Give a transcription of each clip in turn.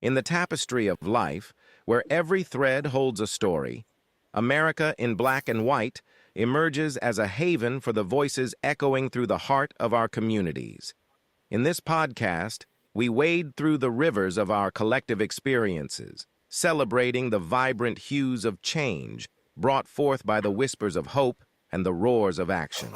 In the tapestry of life, where every thread holds a story, America in Black and White emerges as a haven for the voices echoing through the heart of our communities. In this podcast, we wade through the rivers of our collective experiences, celebrating the vibrant hues of change brought forth by the whispers of hope and the roars of action.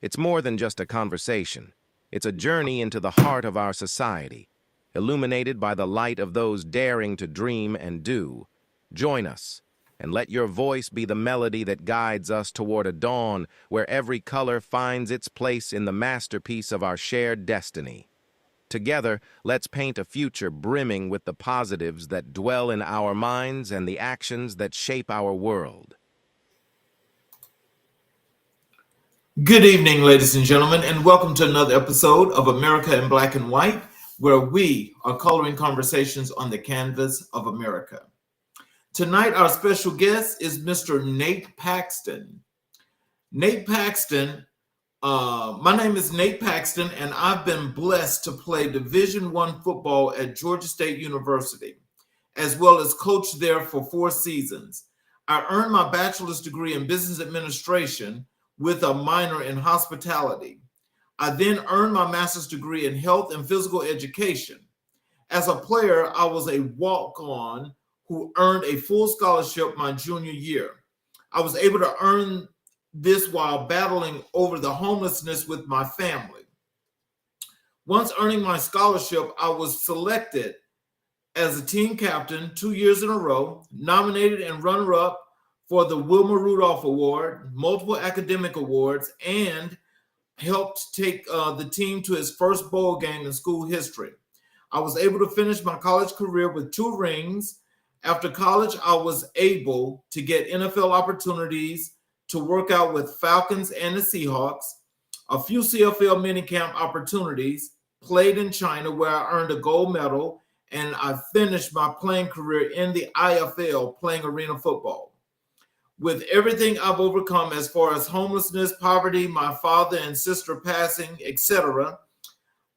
It's more than just a conversation. It's a journey into the heart of our society, illuminated by the light of those daring to dream and do. Join us, and let your voice be the melody that guides us toward a dawn where every color finds its place in the masterpiece of our shared destiny. Together, let's paint a future brimming with the positives that dwell in our minds and the actions that shape our world. Good evening, ladies and gentlemen, and welcome to another episode of America in Black and White, where we are coloring conversations on the canvas of America. Tonight, our special guest is Mr. Nate Paxton. Nate Paxton, my name is Nate Paxton, and I've been blessed to play Division I football at Georgia State University, as well as coach there for 4 seasons. I earned my bachelor's degree in business administration with a minor in hospitality. I then earned my master's degree in health and physical education. As a player, I was a walk-on who earned a full scholarship my junior year. I was able to earn this while battling over the homelessness with my family. Once earning my scholarship, I was selected as a team captain 2 years in a row, nominated and runner-up for the Wilma Rudolph Award, multiple academic awards, and helped take the team to its first bowl game in school history. I was able to finish my college career with 2 rings. After college, I was able to get NFL opportunities to work out with Falcons and the Seahawks, a few CFL minicamp opportunities, played in China where I earned a gold medal, and I finished my playing career in the IFL playing arena football. With everything I've overcome as far as homelessness, poverty, my father and sister passing, etc.,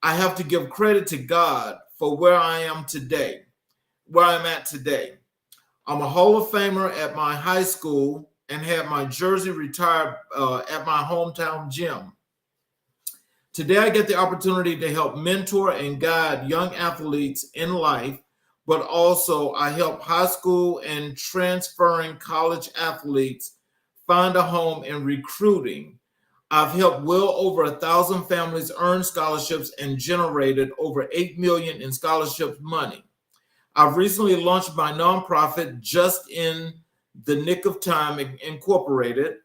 I have to give credit to God for where I am today, where I'm at today. I'm a Hall of Famer at my high school and had my jersey retired at my hometown gym. Today, I get the opportunity to help mentor and guide young athletes in life, but also I help high school and transferring college athletes find a home in recruiting. I've helped well over 1,000 families earn scholarships and generated over $8 million in scholarship money. I've recently launched my nonprofit, Just in the Nick of Time Incorporated,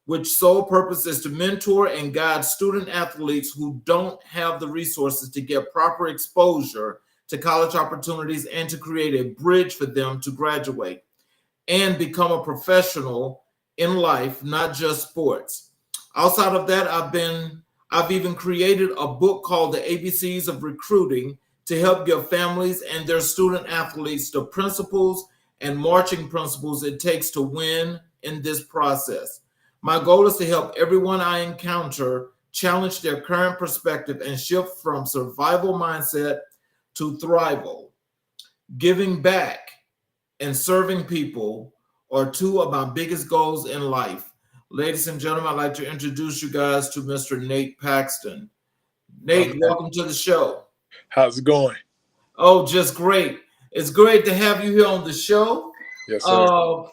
which sole purpose is to mentor and guide student athletes who don't have the resources to get proper exposure to college opportunities and to create a bridge for them to graduate and become a professional in life, not just sports. Outside of that, I've even created a book called The ABCs of Recruiting to help give families and their student athletes the principles and marching principles it takes to win in this process. My goal is to help everyone I encounter challenge their current perspective and shift from survival mindset to thrival. Giving back and serving people are 2 of my biggest goals in life. Ladies and gentlemen, I'd like to introduce you guys to Mr. Nate Paxton. Nate, welcome to the show. How's it going? Oh, just great. It's great to have you here on the show. Yes, sir.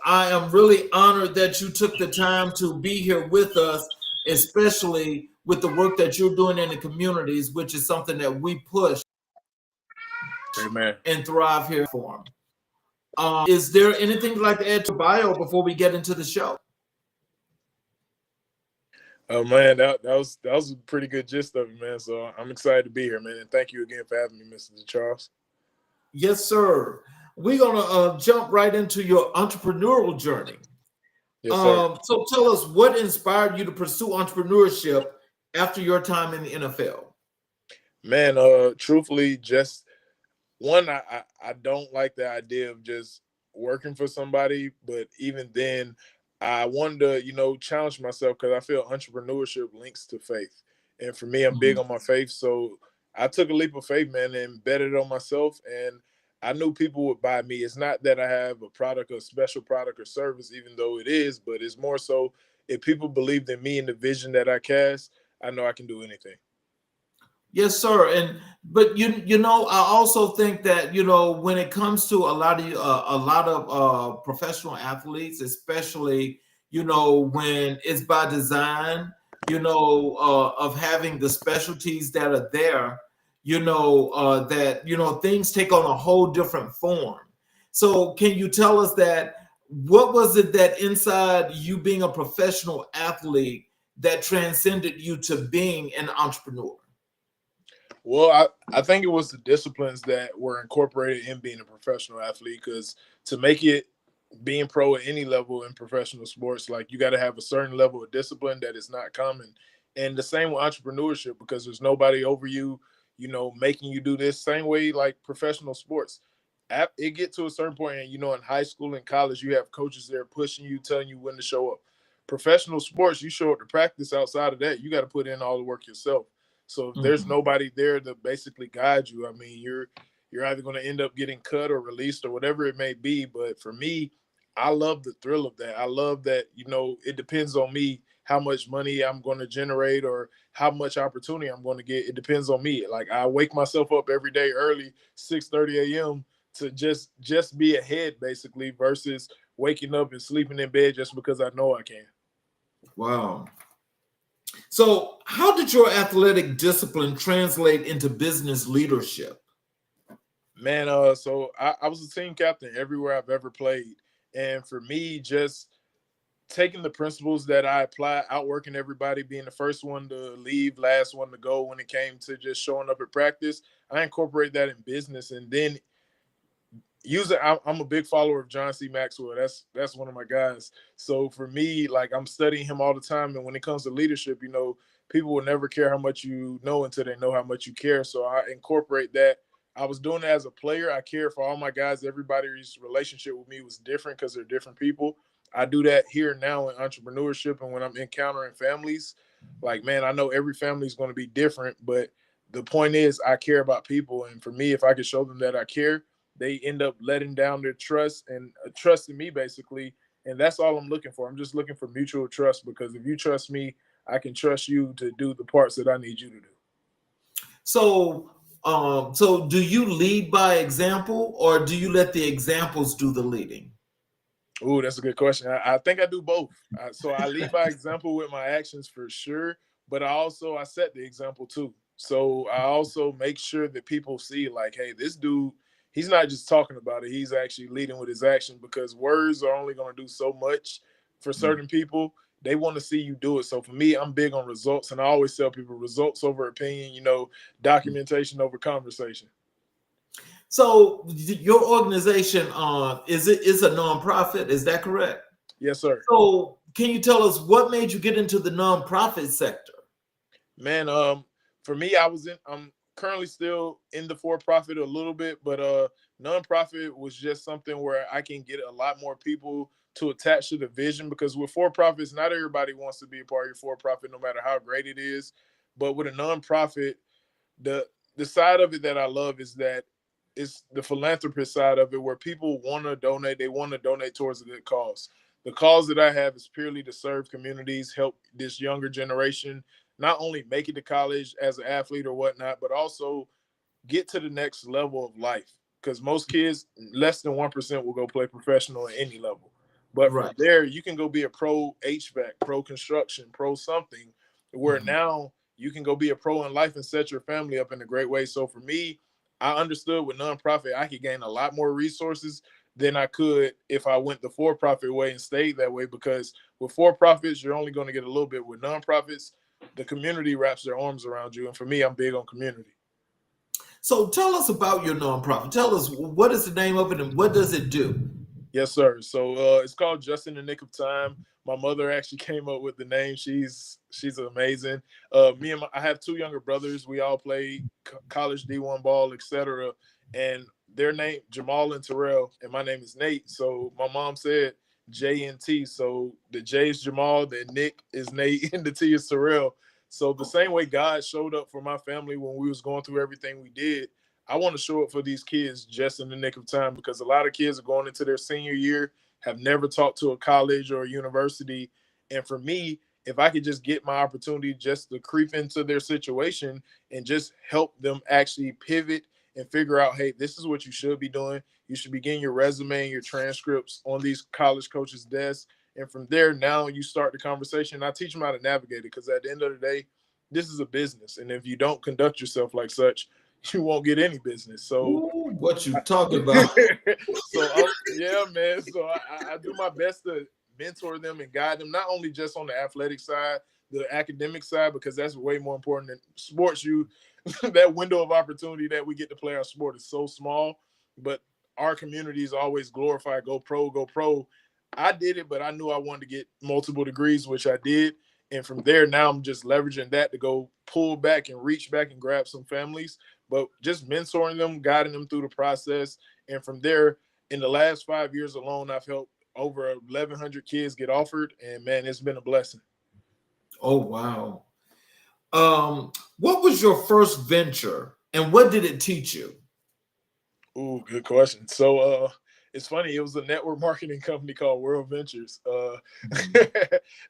I am really honored that you took the time to be here with us, especially with the work that you're doing in the communities, which is something that we push. Amen. And thrive here for them. Is there anything you'd like to add to bio before we get into the show? Oh man, that was a pretty good gist of it, man. So I'm excited to be here, man. And thank you again for having me, Mr. Charles. Yes, sir. We're gonna jump right into your entrepreneurial journey. Yes, sir. So tell us what inspired you to pursue entrepreneurship after your time in the NFL. Man, truthfully, just one, I don't like the idea of just working for somebody, but even then, I wanted to, challenge myself because I feel entrepreneurship links to faith. And for me, I'm big on my faith. So I took a leap of faith, man, and betted on myself. And I knew people would buy me. It's not that I have a product, a special product or service, even though it is, but it's more so if people believed in me and the vision that I cast, I know I can do anything. Yes, sir. And but you know, I also think that when it comes to a lot of professional athletes, especially when it's by design, of having the specialties that are there, that things take on a whole different form. So, can you tell us that what was it that inside you being a professional athlete that transcended you to being an entrepreneur? Well, I think it was the disciplines that were incorporated in being a professional athlete, because to make it being pro at any level in professional sports, like you got to have a certain level of discipline that is not common. And the same with entrepreneurship, because there's nobody over you, making you do this same way like professional sports. It get to a certain point, and in high school and college, you have coaches there pushing you, telling you when to show up. Professional sports, you show up to practice. Outside of that, you got to put in all the work yourself. So if there's Mhm. nobody there to basically guide you, I mean, you're either going to end up getting cut or released or whatever it may be. But for me, I love the thrill of that. I love that, it depends on me how much money I'm going to generate or how much opportunity I'm going to get. It depends on me. Like I wake myself up every day early, 6:30 a.m. to just be ahead basically, versus waking up and sleeping in bed just because I know I can. Wow. So, how did your athletic discipline translate into business leadership? Man, so I was a team captain everywhere I've ever played. And for me, just taking the principles that I apply, outworking everybody, being the first one to leave, last one to go when it came to just showing up at practice, I incorporate that in business. And then I'm a big follower of John C. Maxwell. That's one of my guys. So for me, like I'm studying him all the time. And when it comes to leadership, people will never care how much you know until they know how much you care. So I incorporate that. I was doing it as a player. I care for all my guys. Everybody's relationship with me was different because they're different people. I do that here now in entrepreneurship, and when I'm encountering families, like man, I know every family is going to be different, but the point is I care about people. And for me, if I can show them that I care, they end up letting down their trust and trusting me basically. And that's all I'm looking for. I'm just looking for mutual trust, because if you trust me, I can trust you to do the parts that I need you to do. So, so do you lead by example, or do you let the examples do the leading? Oh, that's a good question. I think I do both. So I lead by example with my actions for sure, but I set the example too. So I also make sure that people see like, hey, this dude, he's not just talking about it. He's actually leading with his action, because words are only going to do so much for certain people. They want to see you do it. So for me, I'm big on results, and I always tell people results over opinion, documentation over conversation. So, your organization is a nonprofit. Is that correct? Yes, sir. So, can you tell us what made you get into the nonprofit sector? Man, for me, I'm currently still in the for-profit a little bit, but nonprofit was just something where I can get a lot more people to attach to the vision, because with for-profits, not everybody wants to be a part of your for-profit, no matter how great it is. But with a nonprofit, the the side of it that I love is that it's the philanthropist side of it, where people want to donate. They want to donate towards a good cause. The cause that I have is purely to serve communities, help this younger generation not only make it to college as an athlete or whatnot, but also get to the next level of life. Because most kids, less than 1% will go play professional at any level. But from Right. there, you can go be a pro HVAC, pro construction, pro something, where Mhm. now you can go be a pro in life and set your family up in a great way. So for me, I understood with nonprofit, I could gain a lot more resources than I could if I went the for-profit way and stayed that way. Because with for-profits, you're only going to get a little bit. With nonprofits, the community wraps their arms around you. And for me, I'm big on community. So, tell us about your nonprofit. Tell us what is the name of it and what does it do? Yes, sir. So it's called Just in the Nick of Time. My mother actually came up with the name. She's amazing. I have two younger brothers. We all play college D1 ball, etc. And their name Jamal and Terrell, and my name is Nate. So my mom said JNT. So the J is Jamal, the Nick is Nate, and the T is Terrell. So the same way God showed up for my family when we was going through everything we did, I want to show up for these kids just in the nick of time, because a lot of kids are going into their senior year, have never talked to a college or a university. And for me, if I could just get my opportunity just to creep into their situation and just help them actually pivot and figure out, hey, this is what you should be doing. You should be getting your resume and your transcripts on these college coaches' desks. And from there, now you start the conversation. I teach them how to navigate it, because at the end of the day, this is a business. And if you don't conduct yourself like such, you won't get any business. So Ooh, what you talking about? yeah, man. So I do my best to mentor them and guide them, not only just on the athletic side, the academic side, because that's way more important than sports. That window of opportunity that we get to play our sport is so small, but our communities always glorify go pro, go pro. I did it, but I knew I wanted to get multiple degrees, which I did. And from there, now I'm just leveraging that to go pull back and reach back and grab some families, but just mentoring them, guiding them through the process. And from there, in the last 5 years alone, I've helped over 1,100 kids get offered. And man, it's been a blessing. Oh, wow. What was your first venture and what did it teach you? Ooh, good question. So it's funny, it was a network marketing company called World Ventures. That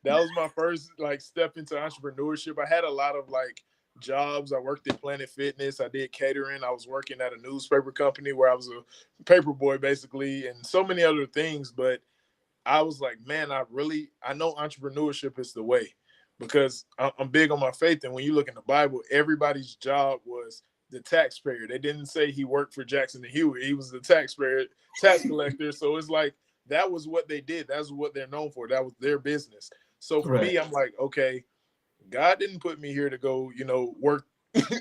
was my first like step into entrepreneurship. I had a lot of like jobs. I worked at Planet Fitness. I did catering. I was working at a newspaper company where I was a paper boy basically, and so many other things. But I was like, man, I know entrepreneurship is the way, because I'm big on my faith. And when you look in the Bible, everybody's job was the taxpayer. They didn't say he worked for Jackson and Hewitt. He was the taxpayer, tax collector. So it's like, that was what they did. That's what they're known for. That was their business. So for me, I'm like, okay, God didn't put me here to go, work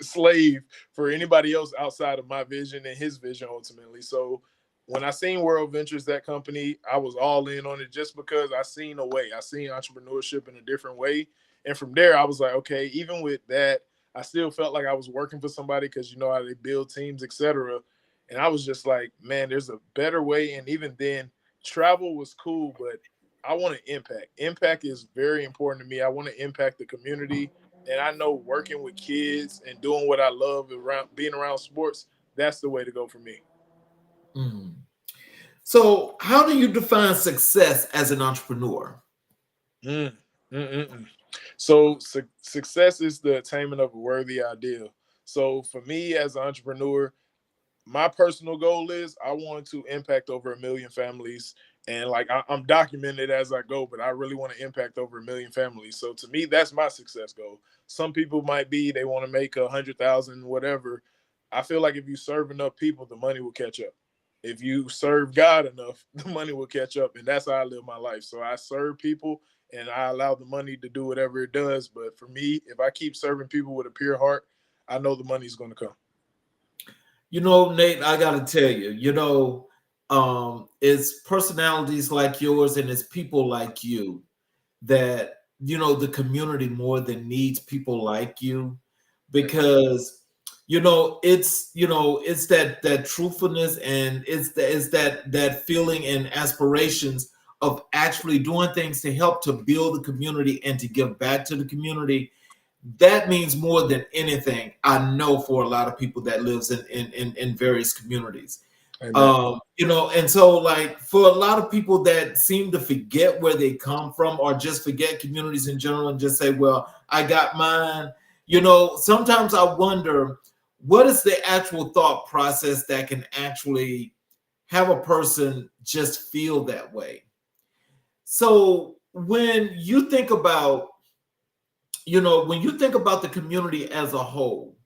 slave for anybody else outside of my vision and his vision ultimately. So when I seen World Ventures, that company, I was all in on it, just because I seen a way. I seen entrepreneurship in a different way. And from there, I was like, okay, even with that, I still felt like I was working for somebody, because you know how they build teams, etc. And I was just like, man, there's a better way. And even then, travel was cool, but I want to impact. Impact is very important to me. I want to impact the community. And I know working with kids and doing what I love around being around sports, that's the way to go for me. Mm. So, how do you define success as an entrepreneur? Mm, mm, mm, mm. So success is the attainment of a worthy ideal. So for me as an entrepreneur, my personal goal is I want to impact over 1 million families. And like I'm documented as I go, but I really want to impact over 1 million families. So to me, that's my success goal. Some people might be, they want to make 100,000, whatever. I feel like if you serve enough people, the money will catch up. If you serve God enough, the money will catch up. And that's how I live my life. So I serve people and I allow the money to do whatever it does. But for me, if I keep serving people with a pure heart, I know the money's going to come. Nate, I got to tell you, it's personalities like yours and it's people like you that, the community more than needs people like you, because, it's that truthfulness, and it's that feeling and aspirations of actually doing things to help to build the community and to give back to the community. That means more than anything, I know, for a lot of people that lives in various communities. And so like for a lot of people that seem to forget where they come from, or just forget communities in general and just say, well, I got mine. Sometimes I wonder, what is the actual thought process that can actually have a person just feel that way? So when you think about the community as a whole,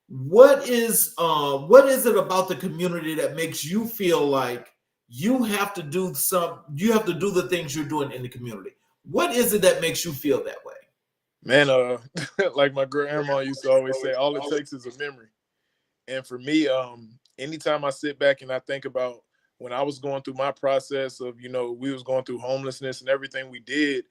what is it about the community that makes you feel like you have to do the things you're doing in the community? What is it that makes you feel that way? Man, like my grandma used to always say, all it takes is a memory. And for me, anytime I sit back and I think about when I was going through my process of, we was going through homelessness and everything we did,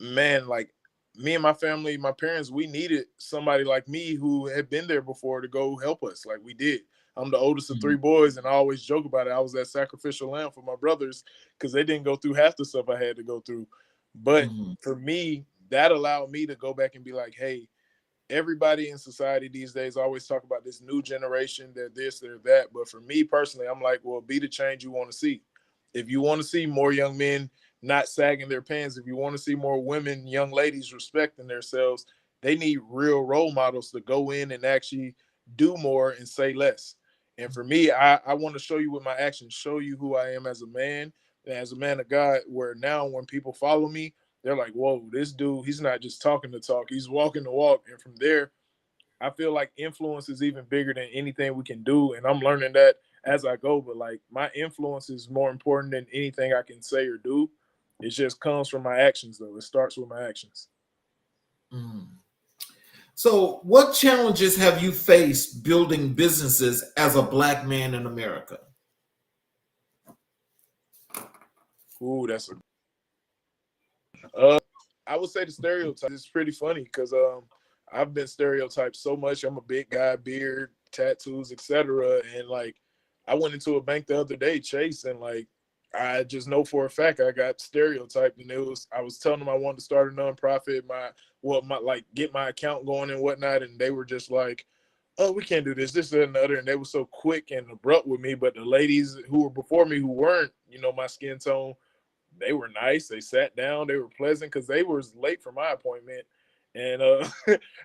man, like me and my family, my parents, we needed somebody like me who had been there before to go help us like we did. I'm the oldest of 3 boys, and I always joke about it. I was that sacrificial lamb for my brothers because they didn't go through half the stuff I had to go through. But for me, that allowed me to go back and be like, hey, everybody in society these days always talk about this new generation, they're this, they're that. But for me personally, I'm like, well, be the change you want to see. If you want to see more young men not sagging their pants, if you want to see more women, young ladies respecting themselves, they need real role models to go in and actually do more and say less. And for me, I want to show you with my actions, show you who I am as a man and as a man of God, where now when people follow me, they're like, whoa, this dude, he's not just talking the talk, he's walking the walk. And from there, I feel like influence is even bigger than anything we can do. And I'm learning that as I go. But like my influence is more important than anything I can say or do. It just comes from my actions, though. It starts with my actions. Mm. So, what challenges have you faced building businesses as a Black man in America? Ooh, that's a. I would say the stereotype is pretty funny because I've been stereotyped so much. I'm a big guy, beard, tattoos, etc. And like, I went into a bank the other day, Chase, and like, I just know for a fact I got stereotyped, and I was telling them I wanted to start a nonprofit, get my account going and whatnot, and they were just like, oh, we can't do this, that, and the other, and they were so quick and abrupt with me. But the ladies who were before me, who weren't, my skin tone, they were nice. They sat down. They were pleasant because they were late for my appointment. And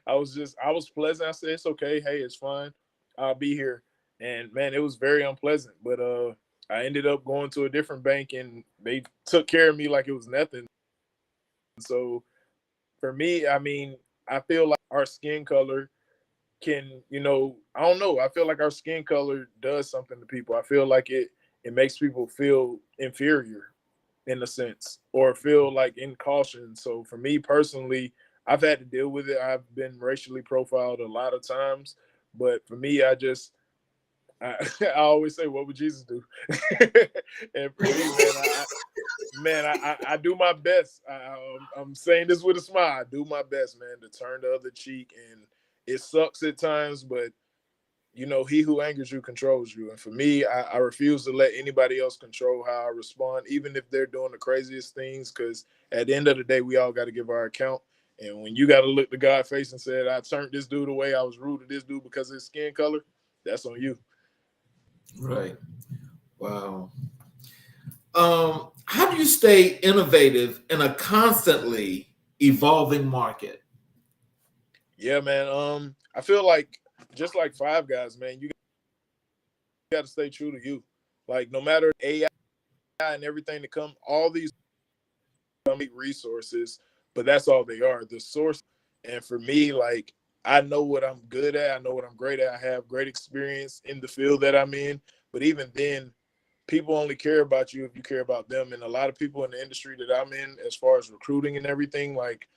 I was pleasant. I said, it's okay. Hey, it's fine. I'll be here. And man, it was very unpleasant. But I ended up going to a different bank and they took care of me like it was nothing. So for me, I mean, I feel like our skin color can, I don't know. I feel like our skin color does something to people. I feel like it makes people feel inferior in a sense, or feel like in caution. So for me personally, I've had to deal with it. I've been racially profiled a lot of times, but for me, I I always say, what would Jesus do? And for me, I do my best. I'm saying this with a smile. I do my best, man, to turn the other cheek, and it sucks at times, but he who angers you controls you. And for me, I refuse to let anybody else control how I respond, even if they're doing the craziest things, because at the end of the day, we all got to give our account. And when you got to look the guy face and say, I turned this dude away, I was rude to this dude because of his skin color, that's on you. Right. Wow. How do you stay innovative in a constantly evolving market? Yeah, man. I feel like just like Five Guys, man, you got to stay true to you. Like no matter AI and everything to come, all these resources, but that's all they are, the source. And for me, like I know what I'm good at, I know what I'm great at, I have great experience in the field that I'm in. But even then, people only care about you if you care about them. And a lot of people in the industry that I'm in, as far as recruiting and everything, like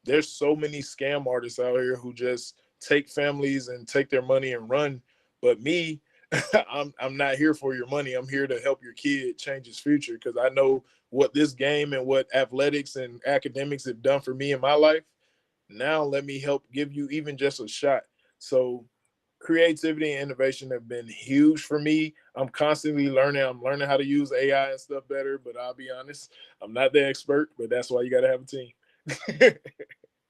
there's so many scam artists out here who just take families and take their money and run. But me, I'm not here for your money. I'm here to help your kid change his future, because I know what this game and what athletics and academics have done for me in my life. Now let me help give you even just a shot. So creativity and innovation have been huge for me. I'm constantly learning. I'm learning how to use AI and stuff better, but I'll be honest, I'm not the expert, but that's why you got to have a team.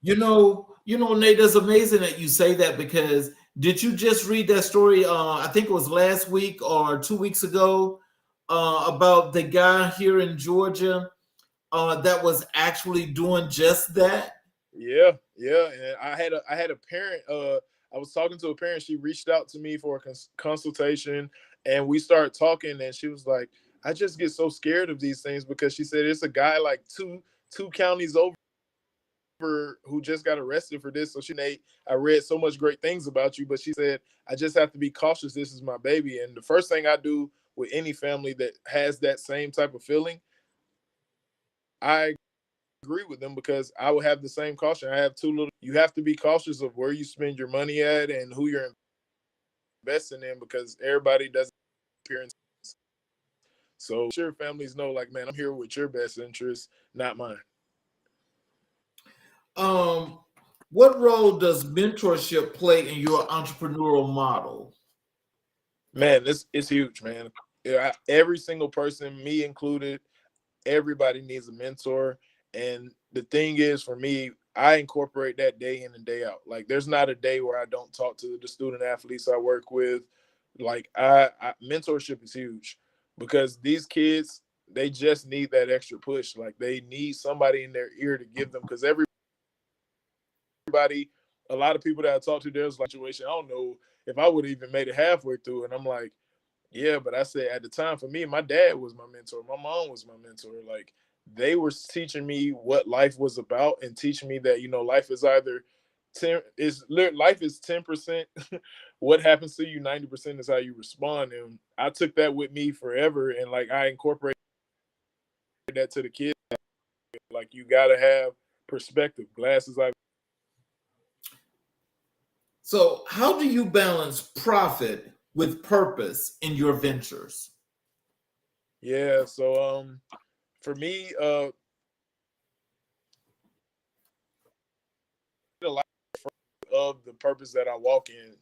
Nate, it's amazing that you say that, because did you just read that story? I think it was last week or 2 weeks ago, about the guy here in Georgia that was actually doing just that. Yeah. And I had a parent. I was talking to a parent. She reached out to me for a consultation, and we started talking. And she was like, "I just get so scared of these things," because she said it's a guy like two counties over who just got arrested for this. So Nate, I read so much great things about you, but she said, I just have to be cautious. This is my baby. And the first thing I do with any family that has that same type of feeling, I agree with them, because I will have the same caution. I have you have to be cautious of where you spend your money at and who you're investing in, because everybody doesn't appearance. So sure, families know, like, man, I'm here with your best interest, not mine. What role does mentorship play in your entrepreneurial model? Man, it's huge, man. Every single person, me included, everybody needs a mentor. And the thing is, for me, I incorporate that day in and day out. Like there's not a day where I don't talk to the student athletes I work with. Like mentorship is huge because these kids, they just need that extra push. Like they need somebody in their ear to give them, because everybody, a lot of people that I talk to, there's like situation, I don't know if I would have even made it halfway through. And I'm like, yeah, but I said at the time for me, my dad was my mentor. My mom was my mentor. Like they were teaching me what life was about and teaching me that, life is either life is 10% what happens to you, 90% is how you respond. And I took that with me forever. And like I incorporated that to the kids. Like you gotta have perspective, glasses like. So how do you balance profit with purpose in your ventures? Yeah, so for me, a lot of the purpose that I walk in,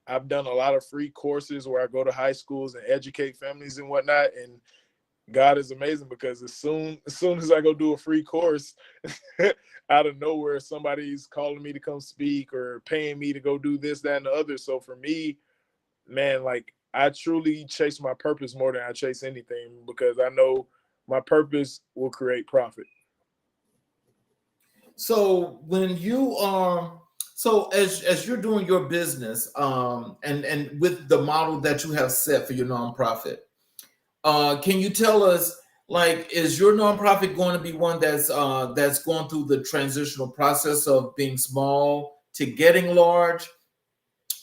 I've done a lot of free courses where I go to high schools and educate families and whatnot. And God is amazing because as soon as I go do a free course, out of nowhere, somebody's calling me to come speak or paying me to go do this, that, and the other. So for me, man, like I truly chase my purpose more than I chase anything because I know my purpose will create profit. So when you are as you're doing your business, and with the model that you have set for your nonprofit, can you tell us, like, is your nonprofit going to be one that's going through the transitional process of being small to getting large,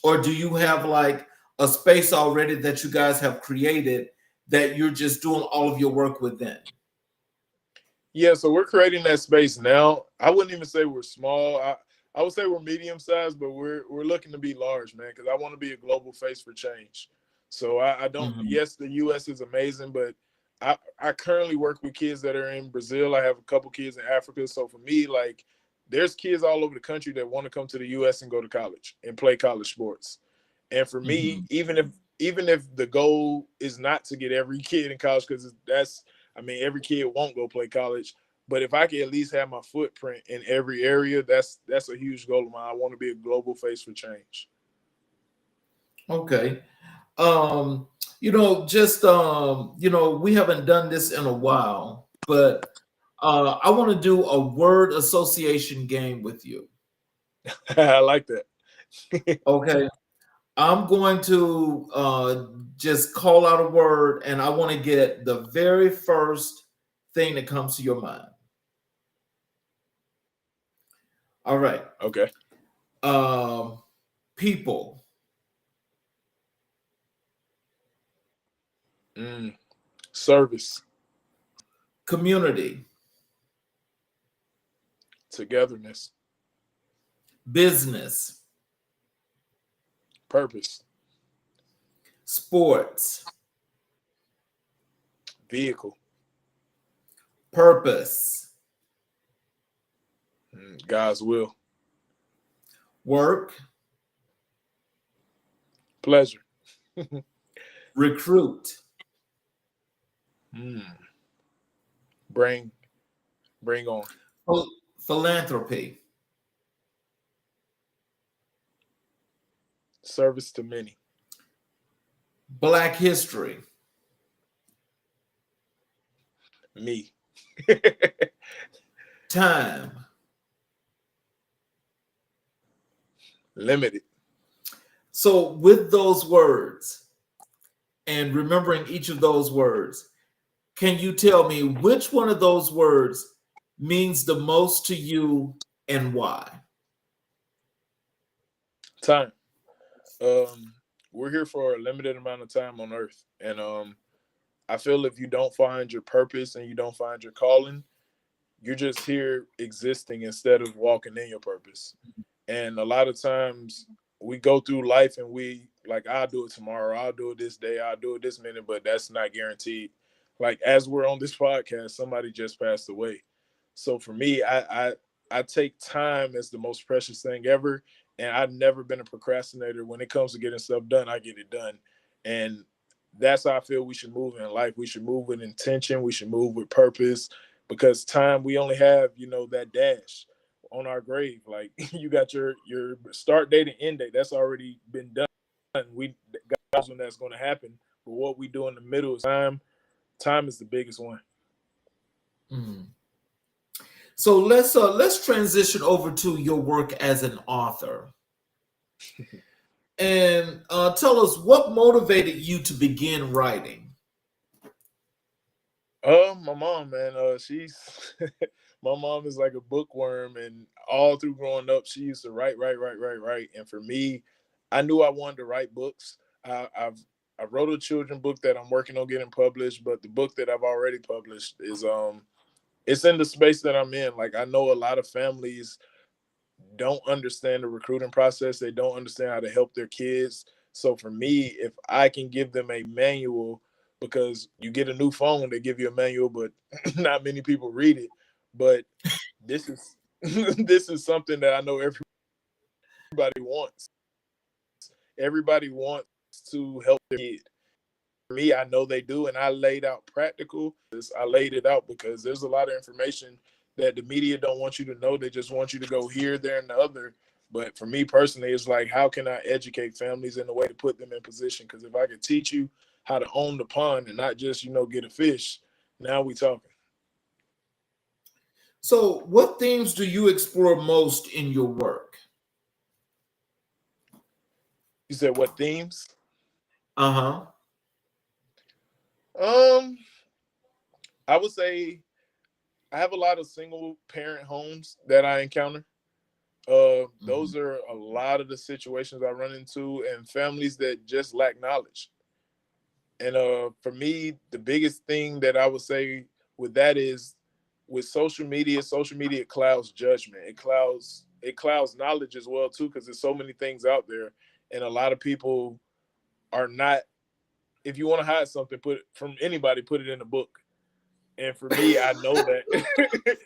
or do you have like a space already that you guys have created that you're just doing all of your work within? Yeah, so we're creating that space now. I wouldn't even say we're small. I would say we're medium sized, but we're looking to be large, man, because I want to be a global face for change. So I don't. Mhm. Yes, the U.S. is amazing, but I currently work with kids that are in Brazil. I have a couple kids in Africa. So for me, like, there's kids all over the country that want to come to the U.S. and go to college and play college sports. And for me, Mhm. even if the goal is not to get every kid in college, because every kid won't go play college. But if I can at least have my footprint in every area, that's a huge goal of mine. I want to be a global face for change. Okay. Um, we haven't done this in a while, but I want to do a word association game with you. I like that. Okay. I'm going to just call out a word, and I want to get the very first thing that comes to your mind. All right. Okay. Um, people, Service, community, togetherness, business, purpose, sports, vehicle, purpose, God's will, work, pleasure, recruit, mm, bring on, philanthropy, service to many, Black history, me, time. limited. So, with those words and remembering each of those words, can you tell me which one of those words means the most to you and why? Time. We're here for a limited amount of time on earth. And I feel if you don't find your purpose and you don't find your calling, you're just here existing instead of walking in your purpose. And a lot of times we go through life and we like, I'll do it tomorrow, I'll do it this day, I'll do it this minute, but that's not guaranteed. Like as we're on this podcast, somebody just passed away. So for me, I take time as the most precious thing ever. And I've never been a procrastinator. When it comes to getting stuff done, I get it done. And that's how I feel we should move in life. We should move with intention. We should move with purpose. because time, we only have, that dash on our grave. Like you got your start date and end date. That's already been done. We God knows when that's going to happen. But what we do in the middle is time. Time is the biggest one. Mm. So let's transition over to your work as an author. And tell us what motivated you to begin writing. My mom, man. She's my mom is like a bookworm, and all through growing up, she used to write, write, write, write, write. And for me, I knew I wanted to write books. I wrote a children book that I'm working on getting published, but the book that I've already published is it's in the space that I'm in. Like I know a lot of families don't understand the recruiting process. They don't understand how to help their kids. So for me, if I can give them a manual, because you get a new phone, they give you a manual, but not many people read it. But this is this is something that I know everybody wants. Everybody wants to help their kid. For me, I know they do, and I laid out practical. I laid it out because there's a lot of information that the media don't want you to know. They just want you to go here, there, and the other. But for me personally, it's like, how can I educate families in a way to put them in position? Because if I could teach you how to own the pond and not just, get a fish, now we talking. So what themes do you explore most in your work? You said what themes? Uh-huh. I would say I have a lot of single parent homes that I encounter. Those are a lot of the situations I run into, and families that just lack knowledge. And for me, the biggest thing that I would say with that is, with social media clouds judgment. It clouds knowledge as well too, because there's so many things out there, and a lot of people are not. If you want to hide something, put it in a book. And for me, I know that,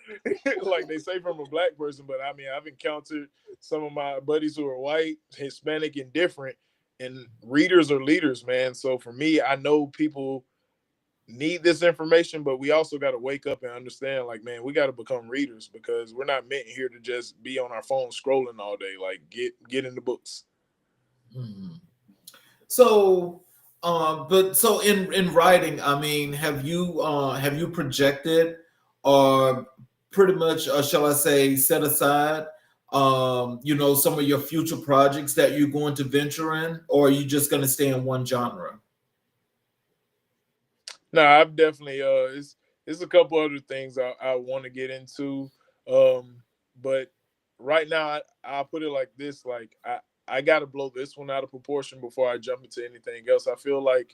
like they say from a black person, but I mean, I've encountered some of my buddies who are white, Hispanic, and different, and readers are leaders, man. So for me, I know people need this information, but we also got to wake up and understand, like, man, we got to become readers, because we're not meant here to just be on our phone scrolling all day. Like, get in the books. Mm-hmm. So, but so in writing, I mean, have you projected, or pretty much, shall I say, set aside, some of your future projects that you're going to venture in, or are you just going to stay in one genre? No, I've definitely it's a couple other things I want to get into, but right now I'll put it like this: like I got to blow this one out of proportion before I jump into anything else. I feel like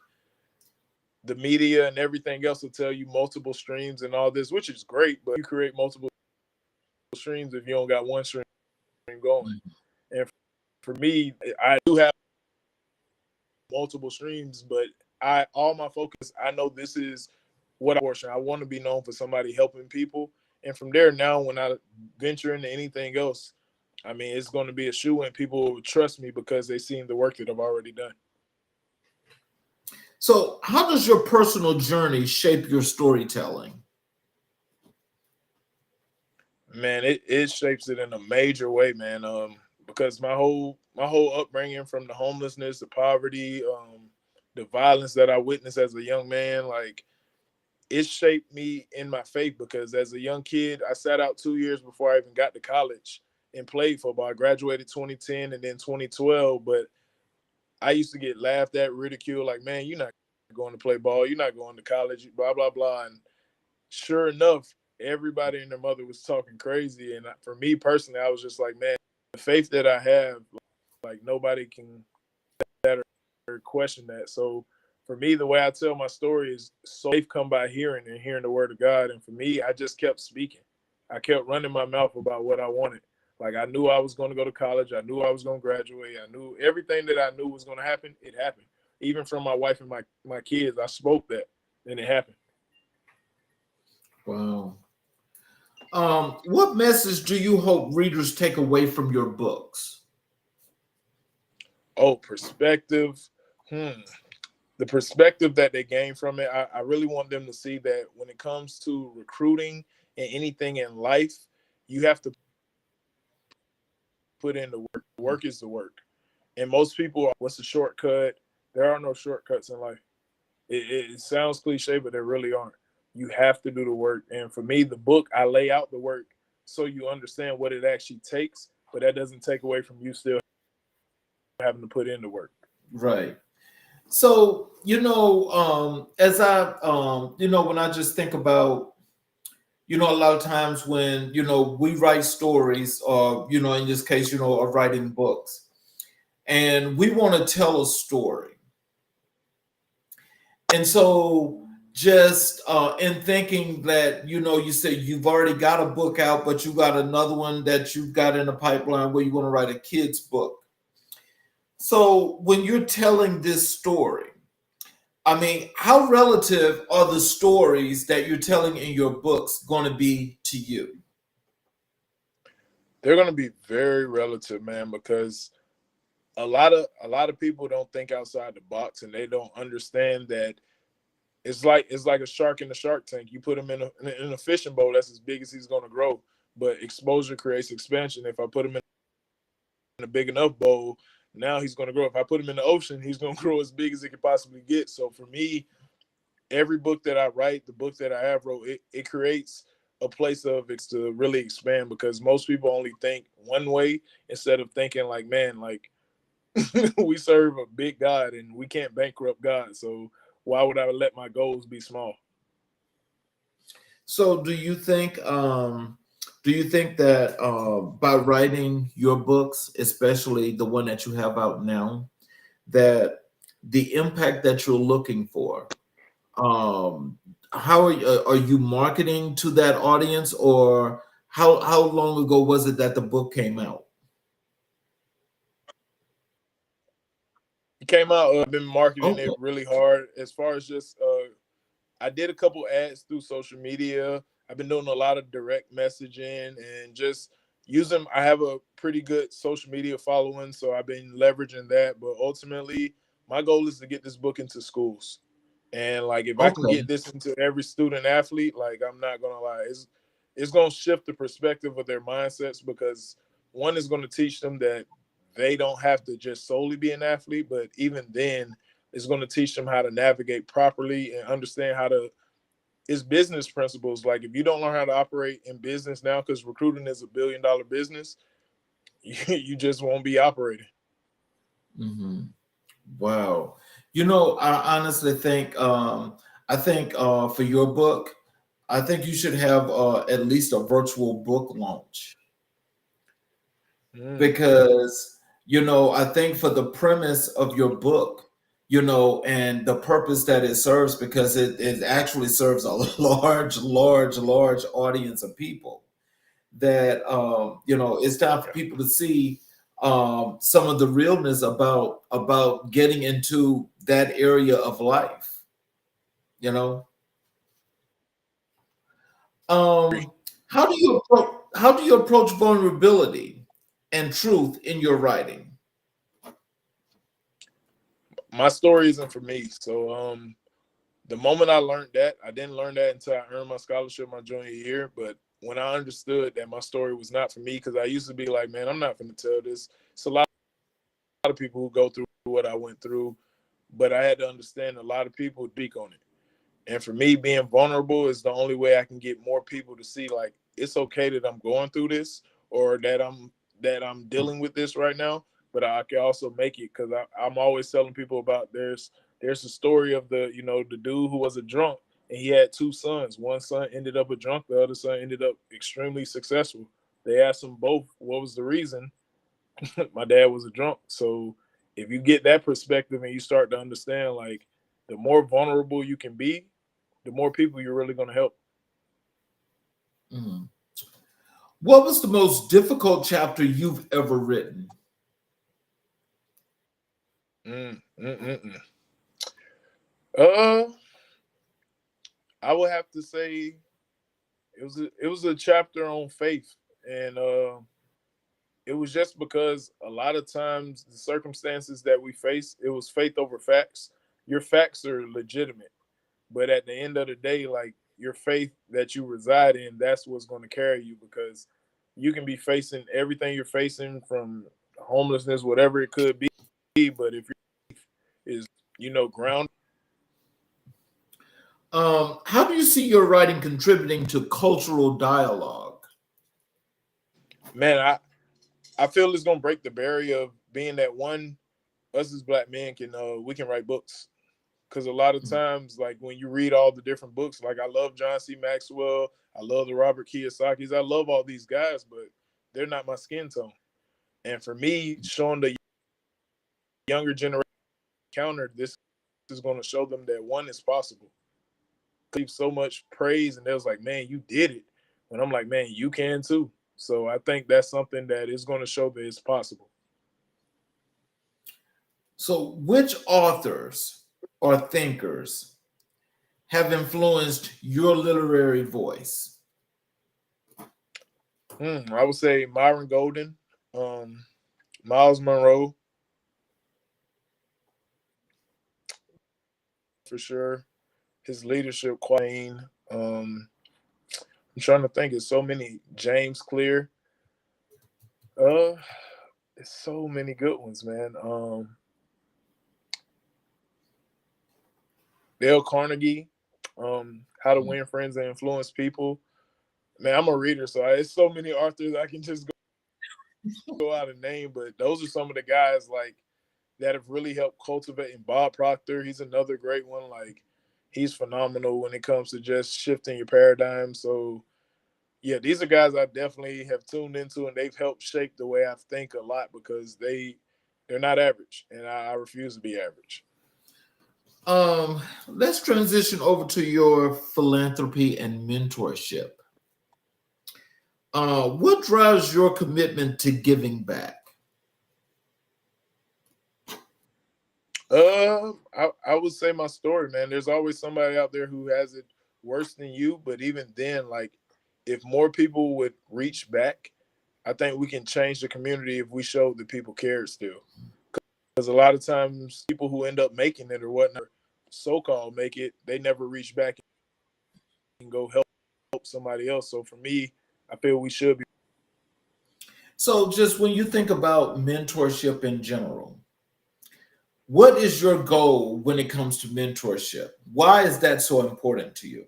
the media and everything else will tell you multiple streams and all this, which is great, but you create multiple streams if you don't got one stream going. And for me, I do have multiple streams, but all my focus, I know this is what I want to be known for somebody helping people. And from there, now when I venture into anything else, I mean, it's going to be a shoe, and people will trust me because they've seen the work that I've already done. So, how does your personal journey shape your storytelling? Man, it shapes it in a major way, man. Because my whole upbringing, from the homelessness, the poverty, the violence that I witnessed as a young man, like, it shaped me in my faith, because as a young kid, I sat out 2 years before I even got to college and played football. I graduated 2010 and then 2012, but I used to get laughed at, ridiculed, like, man, you're not going to play ball, you're not going to college, blah, blah, blah. And sure enough, everybody and their mother was talking crazy. And for me personally, I was just like, man, the faith that I have, like, nobody can or question that. So for me, the way I tell my story is, so faith come by hearing, and hearing the word of God. And for me, I just kept speaking. I kept running my mouth about what I wanted. Like, I knew I was going to go to college. I knew I was going to graduate. I knew everything that I knew was going to happen. It happened. Even from my wife and my kids, I spoke that, and it happened. Wow. What message do you hope readers take away from your books? Oh, perspective. The perspective that they gain from it, I really want them to see that when it comes to recruiting in anything in life, you have to put in the work. Work is the work. And most people are, what's the shortcut? There are no shortcuts in life. It sounds cliche, but there really aren't. You have to do the work. And for me, the book, I lay out the work so you understand what it actually takes, but that doesn't take away from you still having to put in the work. Right. So, as I, when I just think about, a lot of times when, we write stories or, in this case, or writing books, and we want to tell a story. And so just in thinking that, you say you've already got a book out, but you got another one that you've got in the pipeline where you want to write a kid's book. So when you're telling this story, I mean, how relative are the stories that you're telling in your books going to be to you? They're going to be very relative, man, because a lot of people don't think outside the box, and they don't understand that it's like a shark in the shark tank. You put him in a fishing bowl, that's as big as he's going to grow. But exposure creates expansion. If I put him in a big enough bowl, now he's going to grow. If I put him in the ocean, he's going to grow as big as he could possibly get. So for me, every book that I write, the book that I have wrote, it creates a place of it to really expand, because most people only think one way instead of thinking like, man, like we serve a big God and we can't bankrupt God. So why would I let my goals be small? So do you think that by writing your books, especially the one that you have out now, that the impact that you're looking for, how are you marketing to that audience, or how long ago was it that the book came out? It came out. I've been marketing Okay. it really hard. As far as just, I did a couple ads through social media. I've been doing a lot of direct messaging and just using. I have a pretty good social media following, so I've been leveraging that. But ultimately, my goal is to get this book into schools. And like, if I can Okay. get this into every student athlete, like, I'm not gonna lie, it's gonna shift the perspective of their mindsets, because one is gonna teach them that they don't have to just solely be an athlete, but even then, it's gonna teach them how to navigate properly and understand how to. It's business principles. Like, if you don't learn how to operate in business now, because recruiting is $1 billion business, you just won't be operating. Hmm. Wow. I honestly think for your book, I think you should have at least a virtual book launch, Mm. because I think for the premise of your book, and the purpose that it serves, because it actually serves a large audience of people, that it's time for people to see some of the realness about getting into that area of life. You know, how do you approach vulnerability and truth in your writing? My story isn't for me. So the moment I learned that, I didn't learn that until I earned my scholarship my junior year. But when I understood that my story was not for me, because I used to be like, man, I'm not going to tell this. It's a lot of people who go through what I went through, but I had to understand a lot of people speak on it. And for me, being vulnerable is the only way I can get more people to see, like, it's okay that I'm going through this, or that I'm dealing with this right now, but I can also make it, because I'm always telling people about there's a story of the dude who was a drunk, and he had two sons. One son ended up a drunk, the other son ended up extremely successful. They asked them both what was the reason. My dad was a drunk. So if you get that perspective and you start to understand, like, the more vulnerable you can be, the more people you're really going to help. Mhm. What was the most difficult chapter you've ever written? Mm, mm, mm, mm. Uh, I would have to say it was a chapter on faith, and it was just because a lot of times the circumstances that we face, it was faith over facts. Your facts are legitimate, but at the end of the day, like, your faith that you reside in, that's what's going to carry you, because you can be facing everything you're facing, from homelessness, whatever it could be, but if your is, ground. How do you see your writing contributing to cultural dialogue? Man, I feel it's going to break the barrier of being that one, us as Black men we can write books. Because a lot of times, like when you read all the different books, like I love John C. Maxwell, I love the Robert Kiyosaki's, I love all these guys, but they're not my skin tone. And for me, showing the younger generation counter, this is going to show them that one is possible. So much praise, and they was like, man, you did it. And I'm like, man, you can too. So I think that's something that is going to show that it's possible. So which authors or thinkers have influenced your literary voice? I would say Myron Golden, Miles Monroe, for sure. His leadership, Queen. I'm trying to think. It's so many. James Clear. It's so many good ones, man. Dale Carnegie. How to Win Friends and Influence People. Man, I'm a reader, so it's so many authors I can just go out and name. But those are some of the guys like that have really helped cultivate. And Bob Proctor, he's another great one. Like, he's phenomenal when it comes to just shifting your paradigm. So, yeah, these are guys I definitely have tuned into, and they've helped shape the way I think a lot, because they're not average, and I refuse to be average. Let's transition over to your philanthropy and mentorship. What drives your commitment to giving back? I would say my story, man. There's always somebody out there who has it worse than you, but even then, like, if more people would reach back, I think we can change the community if we show that people care still. Because a lot of times, people who end up making it or whatnot, so-called make it, they never reach back and go help somebody else. So for me, I feel we should be. So just when you think about mentorship in general, what is your goal when it comes to mentorship? Why is that so important to you?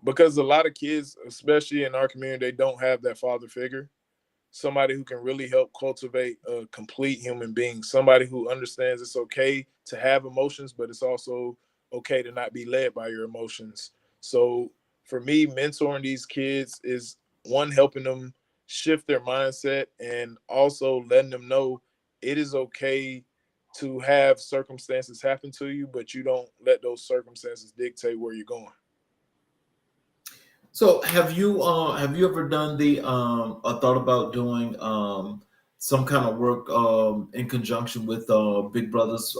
Because a lot of kids, especially in our community, they don't have that father figure. Somebody who can really help cultivate a complete human being. Somebody who understands it's okay to have emotions, but it's also okay to not be led by your emotions. So for me, mentoring these kids is, one, helping them shift their mindset, and also letting them know it is okay to have circumstances happen to you, but you don't let those circumstances dictate where you're going. So have you ever done the or thought about doing some kind of work in conjunction with Big Brothers,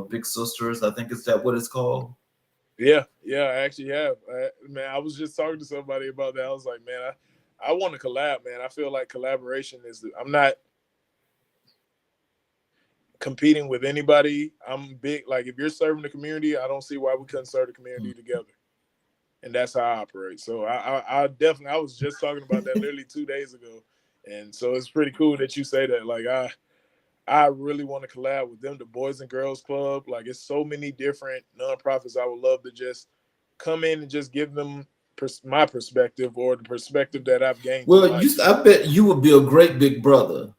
Big Sisters? I think is that what it's called? Yeah, I actually have. Man, I was just talking to somebody about that. I was like, man, I want to collab, man. I feel like collaboration I'm not competing with anybody. I'm big. Like, if you're serving the community, I don't see why we couldn't serve the community together. And that's how I operate. So I definitely, I was just talking about that literally 2 days ago. And so it's pretty cool that you say that. Like, I really want to collab with them, the Boys and Girls Club. Like, it's so many different nonprofits I would love to just come in and just give them my perspective, or the perspective that I've gained. Well, I bet you would be a great big brother,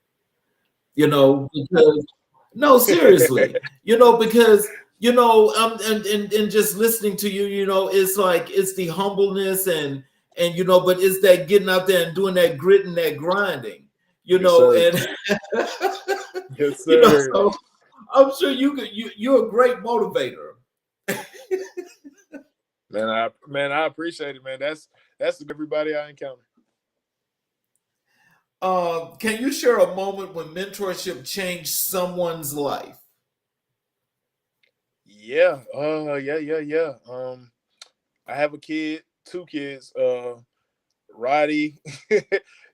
because, no, seriously, because, and just listening to you, it's like, it's the humbleness and, but it's that getting out there and doing that grit and that grinding, Yes, sir. and yes, sir. so I'm sure you're a great motivator. Man, I appreciate it, man. That's everybody I encounter. Can you share a moment when mentorship changed someone's life? Yeah. Yeah. I have a kid, 2 kids. Roddy.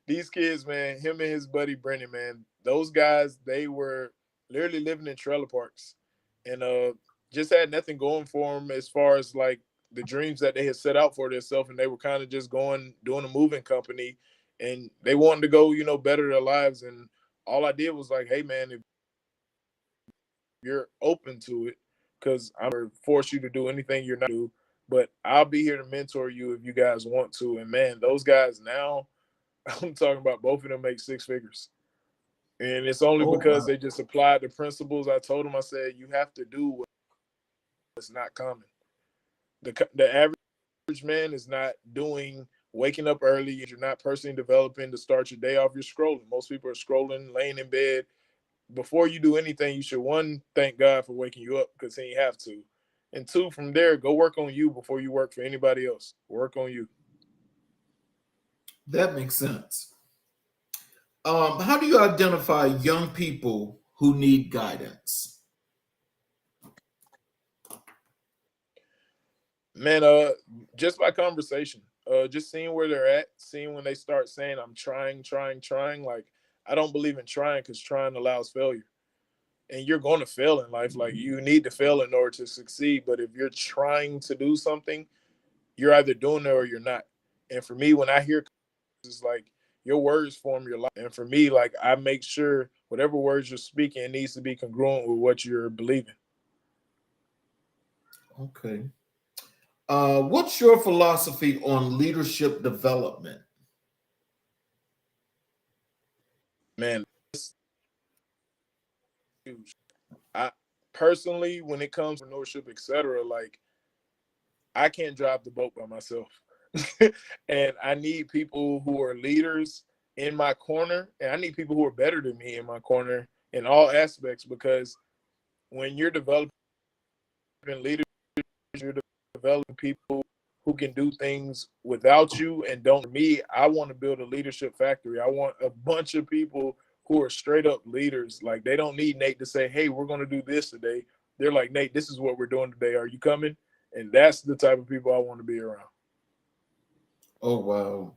These kids, man, him and his buddy Brendan, man, those guys, they were literally living in trailer parks, and just had nothing going for them as far as like the dreams that they had set out for themselves, and they were kind of just doing a moving company, and they wanted to go, better their lives. And all I did was like, hey man, if you're open to it, because I'm gonna force you to do anything you're not do, but I'll be here to mentor you if you guys want to. And man, those guys now, I'm talking about both of them make six figures. And it's only Oh, because wow. they just applied the principles. I told them, I said, you have to do what's not common. The average man is not waking up early. You're not personally developing to start your day off. You're scrolling. Most people are scrolling, laying in bed. Before you do anything, you should, one, thank God for waking you up because he ain't have to. And two, from there, go work on you before you work for anybody else. Work on you. That makes sense. How do you identify young people who need guidance? Man, just by conversation. Just seeing where they're at, seeing when they start saying, I'm trying. Like, I don't believe in trying because trying allows failure. And you're going to fail in life. Like, you need to fail in order to succeed. But if you're trying to do something, you're either doing it or you're not. And for me, when I hear, it's like your words form your life. And for me, like, I make sure whatever words you're speaking, it needs to be congruent with what you're believing. Okay. What's your philosophy on leadership development? Man, it's huge. I personally, when it comes to entrepreneurship, etc., like, I can't drive the boat by myself. And I need people who are leaders in my corner, and I need people who are better than me in my corner in all aspects, because when you're developing leaders, you're developing people who can do things without you and don't. Me, I want to build a leadership factory. I want a bunch of people who are straight up leaders. Like, they don't need Nate to say, hey, we're going to do this today. They're like, Nate, this is what we're doing today. Are you coming? And that's the type of people I want to be around. Oh, wow.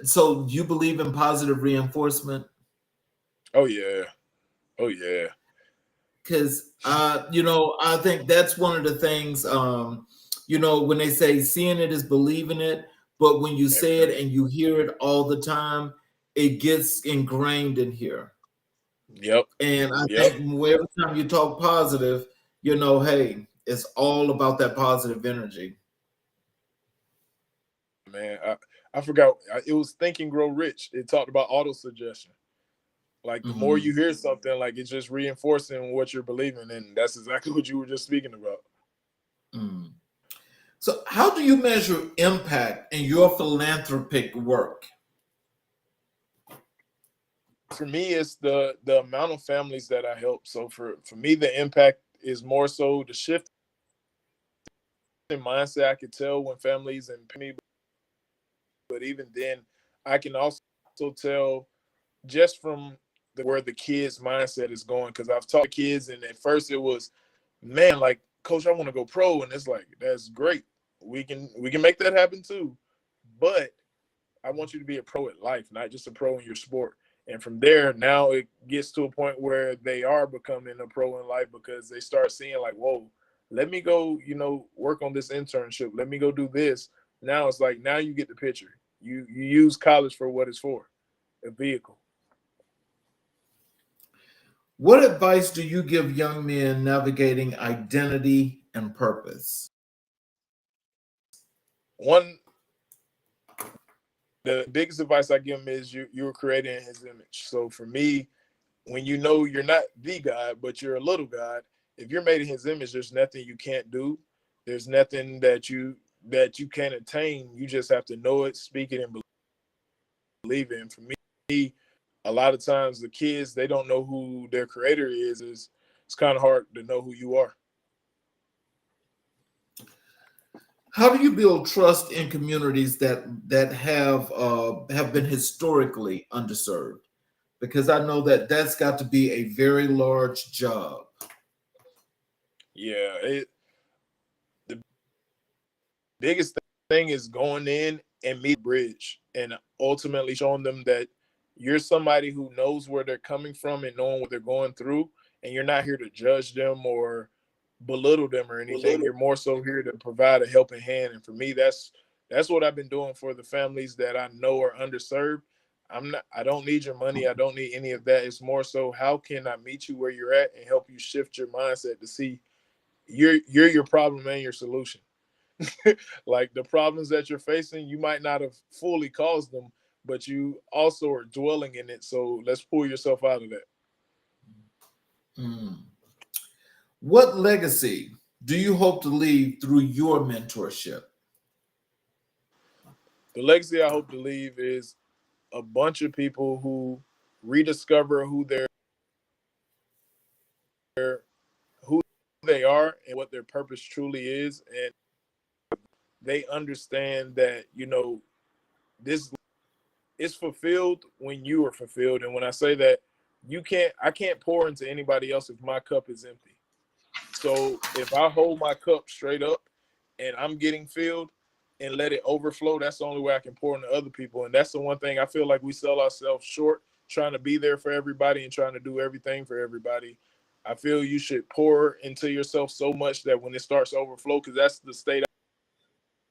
So you believe in positive reinforcement? Oh, yeah. Oh, yeah. Because, I think that's one of the things, when they say seeing it is believing it, but when you say it and you hear it all the time, it gets ingrained in here. Yep. And I think every time you talk positive, hey, it's all about that positive energy. Man, I forgot. It was Think and Grow Rich. It talked about auto suggestion. Like, the more Mhm. you hear something, like, it's just reinforcing what you're believing. And that's exactly what you were just speaking about. Mm. So, how do you measure impact in your philanthropic work? For me, it's the amount of families that I help. So for me, the impact is more so the shift in mindset. I could tell when families and me, but even then, I can also tell just from where the kids' mindset is going. Because I've taught kids, and at first it was, man, like, coach, I want to go pro, and it's like, that's great. We can make that happen too, but I want you to be a pro at life, not just a pro in your sport. And from there, now it gets to a point where they are becoming a pro in life because they start seeing, like, whoa, let me go, work on this internship. Let me go do this. Now it's like, now you get the picture. You use college for what it's for, a vehicle. What advice do you give young men navigating identity and purpose? One, the biggest advice I give them is you're created in his image. So for me, when you're not the God, but you're a little God, if you're made in his image, there's nothing you can't do. There's nothing that you can't attain. You just have to know it, speak it, and believe it. And for me, a lot of times the kids, they don't know who their creator is. It's kind of hard to know who you are. How do you build trust in communities that have been historically underserved? Because I know that's got to be a very large job. Yeah, the biggest thing is going in and meet bridge and ultimately showing them that you're somebody who knows where they're coming from and knowing what they're going through, and you're not here to judge them or belittle them or anything. You're more so here to provide a helping hand. And for me, that's what I've been doing for the families that I know are underserved. I don't need your money. I don't need any of that. It's more so, how can I meet you where you're at and help you shift your mindset to see you're your problem and your solution. Like, the problems that you're facing, you might not have fully caused them, but you also are dwelling in it. So let's pull yourself out of that. Mm. What legacy do you hope to leave through your mentorship? The legacy I hope to leave is a bunch of people who rediscover who they are and what their purpose truly is, and they understand that, this is fulfilled when you are fulfilled. And when I say that, I can't pour into anybody else if my cup is empty. So if I hold my cup straight up and I'm getting filled and let it overflow, that's the only way I can pour into other people. And that's the one thing I feel like we sell ourselves short, trying to be there for everybody and trying to do everything for everybody. I feel you should pour into yourself so much that when it starts to overflow, because that's the state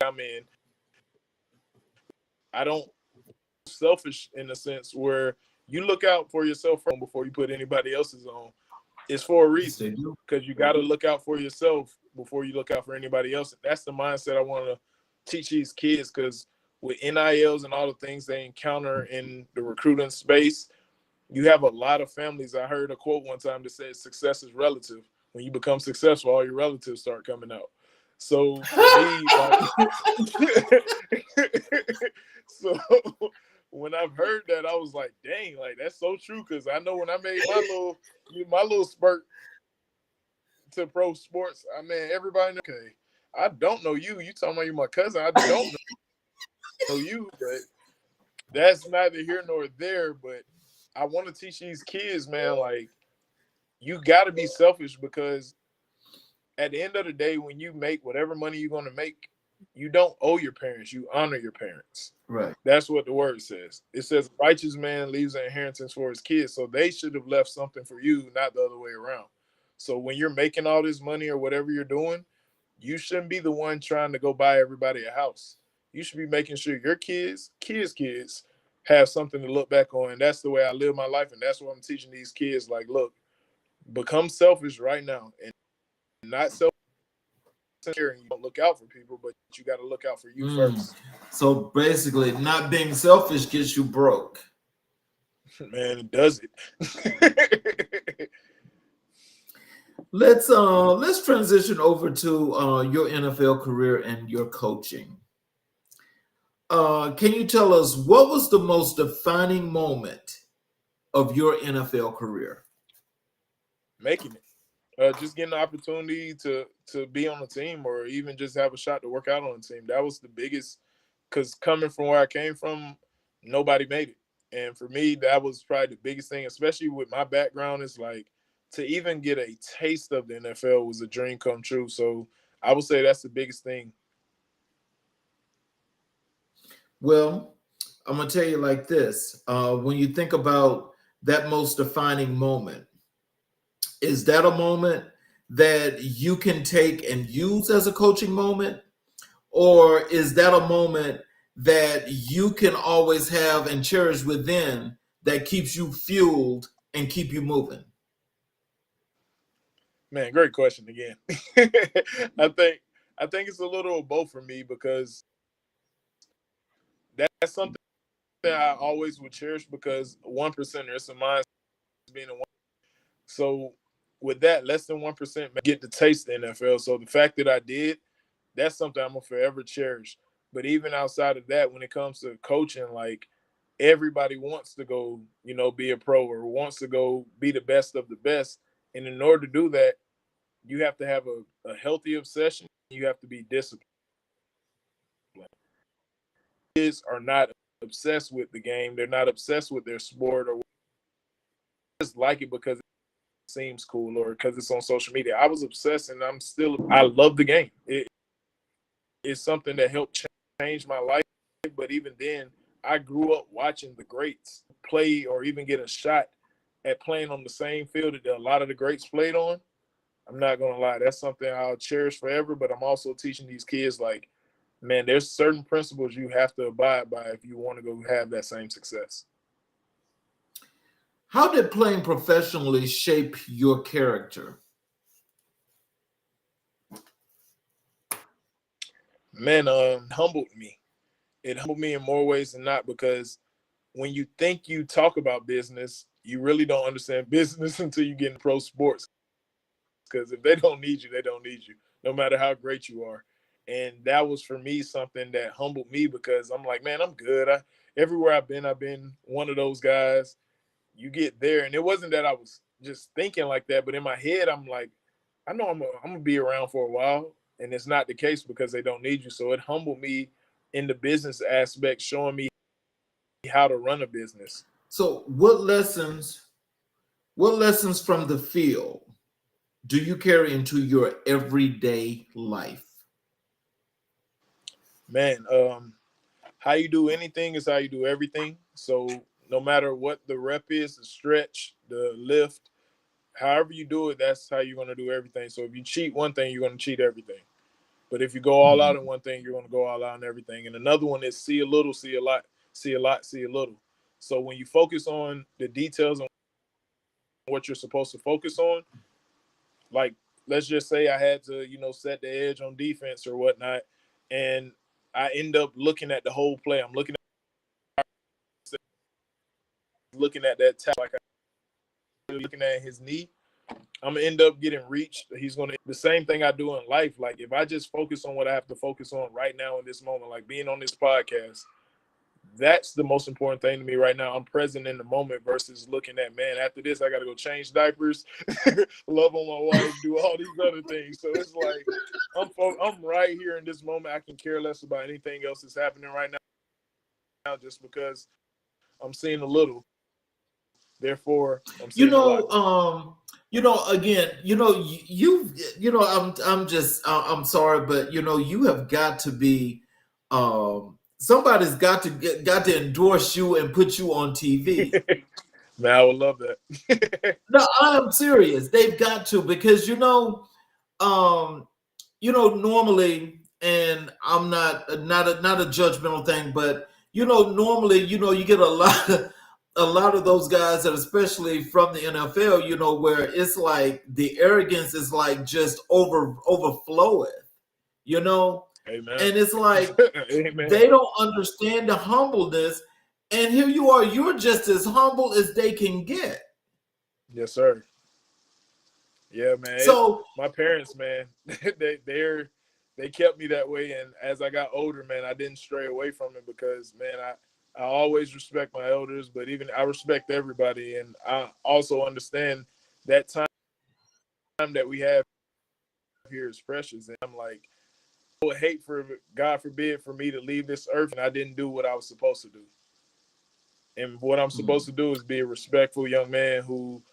I'm in, I don't selfish in a sense where you look out for yourself before you put anybody else's on. It's for a reason, because you got to look out for yourself before you look out for anybody else. That's the mindset I want to teach these kids, because with NILs and all the things they encounter in the recruiting space, you have a lot of families. I heard a quote one time that said success is relative. When you become successful, all your relatives start coming out. So for me, so when I've heard that, I was like, dang, like, that's so true. Because I know when I made my little spurt to pro sports, I mean, everybody, okay, I don't know you. You talking about you my cousin. I don't know you, but that's neither here nor there. But I want to teach these kids, man, like, you got to be selfish, because at the end of the day, when you make whatever money you're going to make, you don't owe your parents. You honor your parents. Right. That's what the word says. It says, righteous man leaves an inheritance for his kids. So they should have left something for you, not the other way around. So when you're making all this money or whatever you're doing, you shouldn't be the one trying to go buy everybody a house. You should be making sure your kids have something to look back on. And that's the way I live my life. And that's what I'm teaching these kids. Like, look, become selfish right now, and not selfish. And you don't look out for people, but you got to look out for you first. So basically, not being selfish gets you broke. Man, it does it. Let's transition over to your NFL career and your coaching. Can you tell us what was the most defining moment of your NFL career? Making it. Just getting the opportunity to be on the team, or even just have a shot to work out on the team. That was the biggest, because coming from where I came from, nobody made it. And for me, that was probably the biggest thing, especially with my background. Is like, to even get a taste of the NFL was a dream come true. So I would say that's the biggest thing. Well, I'm going to tell you like this. When you think about that most defining moment, is that a moment that you can take and use as a coaching moment? Or is that a moment that you can always have and cherish within that keeps you fueled and keep you moving? Man, great question again. I think it's a little of both for me, because that's something that I always would cherish, because 1%er, it's a mind being a one. So with that, less than 1% get to taste the NFL. So the fact that I did, that's something I'm gonna forever cherish. But even outside of that, when it comes to coaching, like, everybody wants to go, be a pro, or wants to go be the best of the best. And in order to do that, you have to have a healthy obsession. You have to be disciplined. Kids are not obsessed with the game. They're not obsessed with their sport, or just like it because it seems cool or because it's on social media. I was obsessed, and I love the game. It's something that helped change my life. But even then, I grew up watching the greats play, or even get a shot at playing on the same field that a lot of the greats played on. I'm not gonna lie, that's something I'll cherish forever. But I'm also teaching these kids, like, man, there's certain principles you have to abide by if you want to go have that same success. How did playing professionally shape your character? Man, humbled me. It humbled me in more ways than not, because when you think you talk about business, you really don't understand business until you get in pro sports. Because if they don't need you, they don't need you, no matter how great you are. And that was for me something that humbled me, because I'm like, man, I'm good. Everywhere I've been one of those guys. You get there, and it wasn't that I was just thinking like that, but in my head, I'm like, I know I'm gonna be around for a while, and it's not the case because they don't need you. So it humbled me in the business aspect, showing me how to run a business. So what lessons from the field do you carry into your everyday life? Man, how you do anything is how you do everything. So no matter what the rep is, the stretch, the lift, however you do it, that's how you're gonna do everything. So if you cheat one thing, you're gonna cheat everything. But if you go all out in one thing, you're going to go all out in everything. And another one is see a little, see a lot, see a lot, see a little. So when you focus on the details on what you're supposed to focus on, like, let's just say I had to, set the edge on defense or whatnot, and I end up looking at the whole play. I'm looking at that tap, like I'm looking at his knee. I'm gonna end up getting reached. He's gonna the same thing I do in life. Like, if I just focus on what I have to focus on right now in this moment, like being on this podcast, that's the most important thing to me right now. I'm present in the moment versus looking at, man, after this I gotta go change diapers, love on my wife, do all these other things. So it's like I'm right here in this moment. I can care less about anything else that's happening right now, just because I'm seeing a little. Therefore, I'm seeing a lot. Again, I'm sorry, but you have got to be, somebody's got to endorse you and put you on TV. Man, I would love that. No, I am serious. They've got to, because normally, and I'm not a judgmental thing, but normally, you get a lot of those guys that, especially from the NFL, where it's like the arrogance is like just overflowing, Amen. and it's like Amen. they don't understand the humbleness. And here you are, you're just as humble as they can get. Yes, sir. Yeah, man. So My parents, man, they kept me that way, and as I got older, man, I didn't stray away from it, because, man, I always respect my elders, but even I respect everybody, and I also understand that time that we have here is precious. And I'm like, I would hate for, God forbid, for me to leave this earth and I didn't do what I was supposed to do. And what I'm supposed to do is be a respectful young man who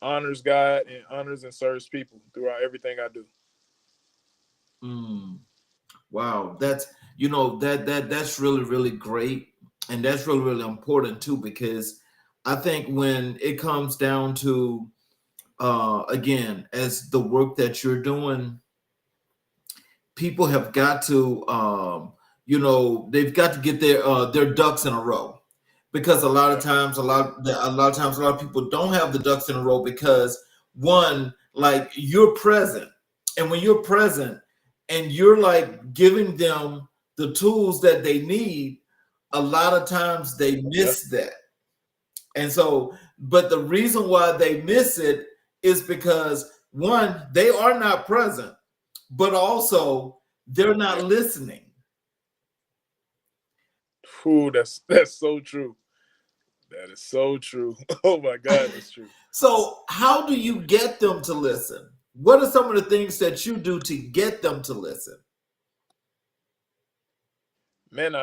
honors God and honors and serves people throughout everything I do. Wow, that's really, really great, and that's really, really important too, because I think when it comes down to again, as the work that you're doing, people have got to they've got to get their ducks in a row, because a lot of times a lot of people don't have the ducks in a row, because one, like, you're present, and when you're present and you're like giving them the tools that they need, a lot of times they miss that. And so, but the reason why they miss it is because, one, they are not present, but also they're not listening. Ooh, that's so true. That is so true. Oh my God, that's true. So how do you get them to listen? What are some of the things that you do to get them to listen? Man,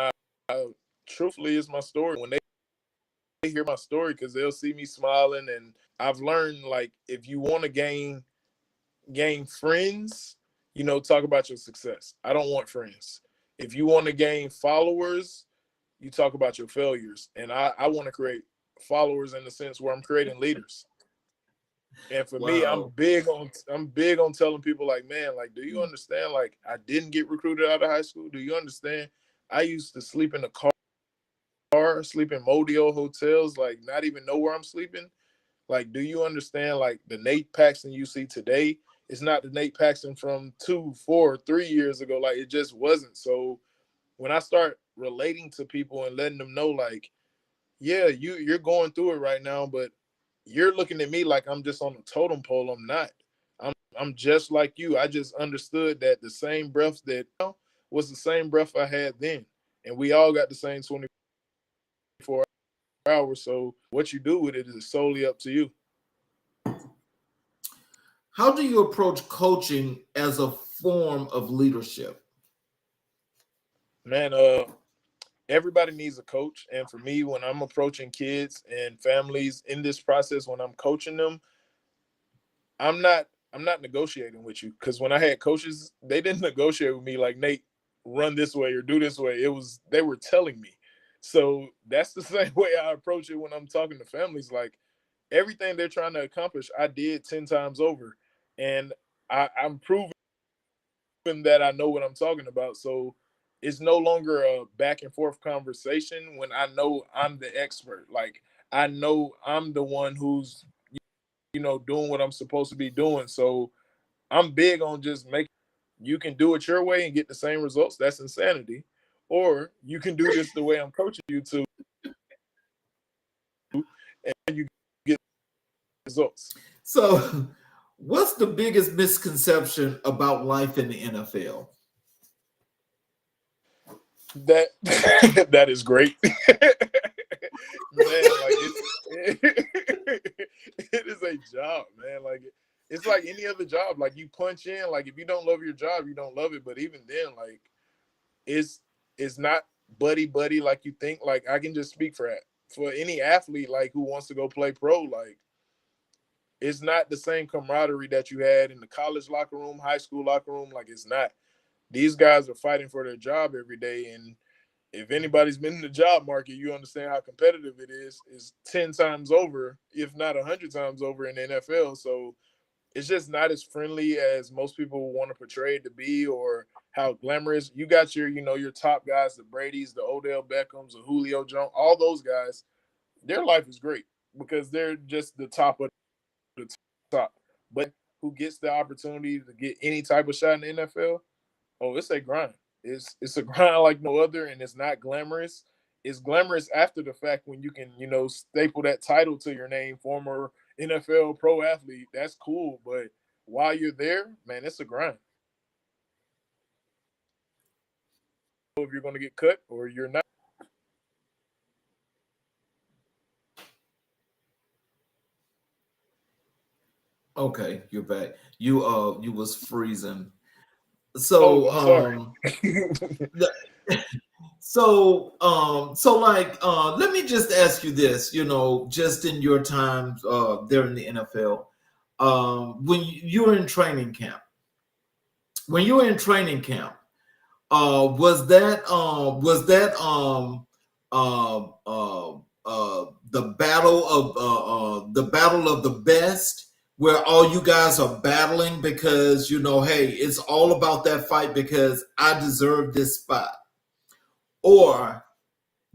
truthfully, it's my story. When they hear my story, because they'll see me smiling, and I've learned, like, if you want to gain friends, talk about your success. I don't want friends. If you want to gain followers, you talk about your failures. And I want to create followers in the sense where I'm creating leaders. And for me, Wow. I'm big on telling people like, man, like, do you understand? Like, I didn't get recruited out of high school. Do you understand? I used to sleep in the car, sleep in motel hotels, like not even know where I'm sleeping. Like, do you understand? Like, the Nate Paxton you see today is not the Nate Paxton from 2, 4, 3 years ago. Like, it just wasn't. So when I start relating to people and letting them know, like, yeah, you're going through it right now, but you're looking at me like I'm just on a totem pole. I'm not. I'm just like you. I just understood that the same breath that was the same breath I had then, and we all got the same 24 hours. So what you do with it is solely up to you. How do you approach coaching as a form of leadership? Man, everybody needs a coach, and for me, when I'm approaching kids and families in this process, when I'm coaching them, I'm not negotiating with you, because when I had coaches, they didn't negotiate with me like, Nate, run this way or do this way. They were telling me. So that's the same way I approach it when I'm talking to families. Like, everything they're trying to accomplish, I did 10 times over, and I'm proving that I know what I'm talking about. So it's no longer a back and forth conversation when I know I'm the expert. Like, I know I'm the one who's doing what I'm supposed to be doing. So I'm big on just making, you can do it your way and get the same results. That's insanity. Or you can do this the way I'm coaching you to, and you get results. So, what's the biggest misconception about life in the NFL? That that is great. Man, like, it is a job, man. Like, it's like any other job. Like, you punch in. Like, if you don't love your job, you don't love it. But even then, like, it's not buddy like you think. Like, I can just speak for any athlete, like, who wants to go play pro. Like, it's not the same camaraderie that you had in the college locker room, high school locker room. Like, it's not. These guys are fighting for their job every day, and if anybody's been in the job market, you understand how competitive it is. It's 10 times over, if not 100 times over in the NFL. So it's just not as friendly as most people want to portray it to be, or how glamorous. You got your top guys, the Bradys, the Odell Beckhams, the Julio Jones, all those guys. Their life is great because they're just the top of the top. But who gets the opportunity to get any type of shot in the NFL? Oh, it's a grind. It's a grind like no other, and it's not glamorous. It's glamorous after the fact when you can, staple that title to your name, former NFL pro athlete. That's cool, but while you're there, man, it's a grind. If you're going to get cut or you're not. Okay, you're back. You was freezing. Oh, So I'm sorry. let me just ask you this, just in your time there in the NFL, when you were in training camp, was that the battle of the best, where all you guys are battling because hey, it's all about that fight because I deserve this spot? Or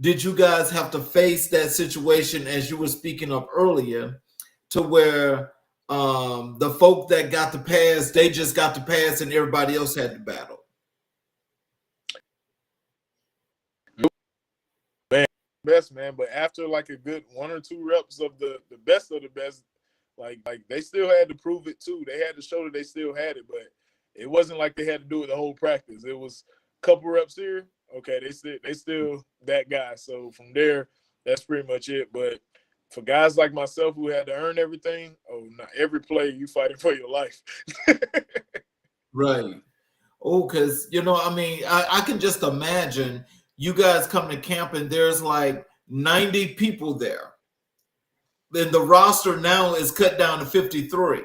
did you guys have to face that situation, as you were speaking of earlier, to where the folk that got the pass, they just got the pass and everybody else had to battle? Best, man, but after like a good 1 or 2 reps of the best of the best, like they still had to prove it too. They had to show that they still had it, but it wasn't like they had to do it the whole practice. It was a couple reps here. Okay, they still that guy. So from there, that's pretty much it. But for guys like myself who had to earn everything, oh, not every play you fighting for your life. Right. Oh, because I can just imagine you guys come to camp and there's like 90 people there. Then the roster now is cut down to 53.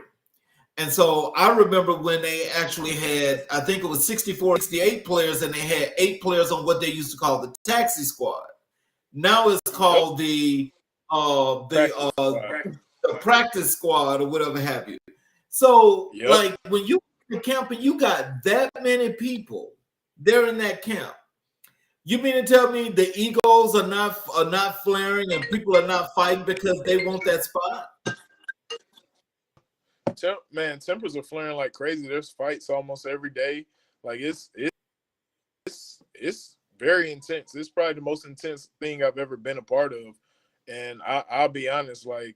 And so I remember when they actually had, I think it was 64, 68 players, and they had 8 players on what they used to call the taxi squad. Now it's called the a practice squad or whatever have you. So, Yep. like when you in camp and you got that many people there in that camp, you mean to tell me the egos are not flaring and people are not fighting because they want that spot? Man, tempers are flaring like crazy. There's fights almost every day. Like it's very intense. It's probably the most intense thing I've ever been a part of. And I'll be honest, like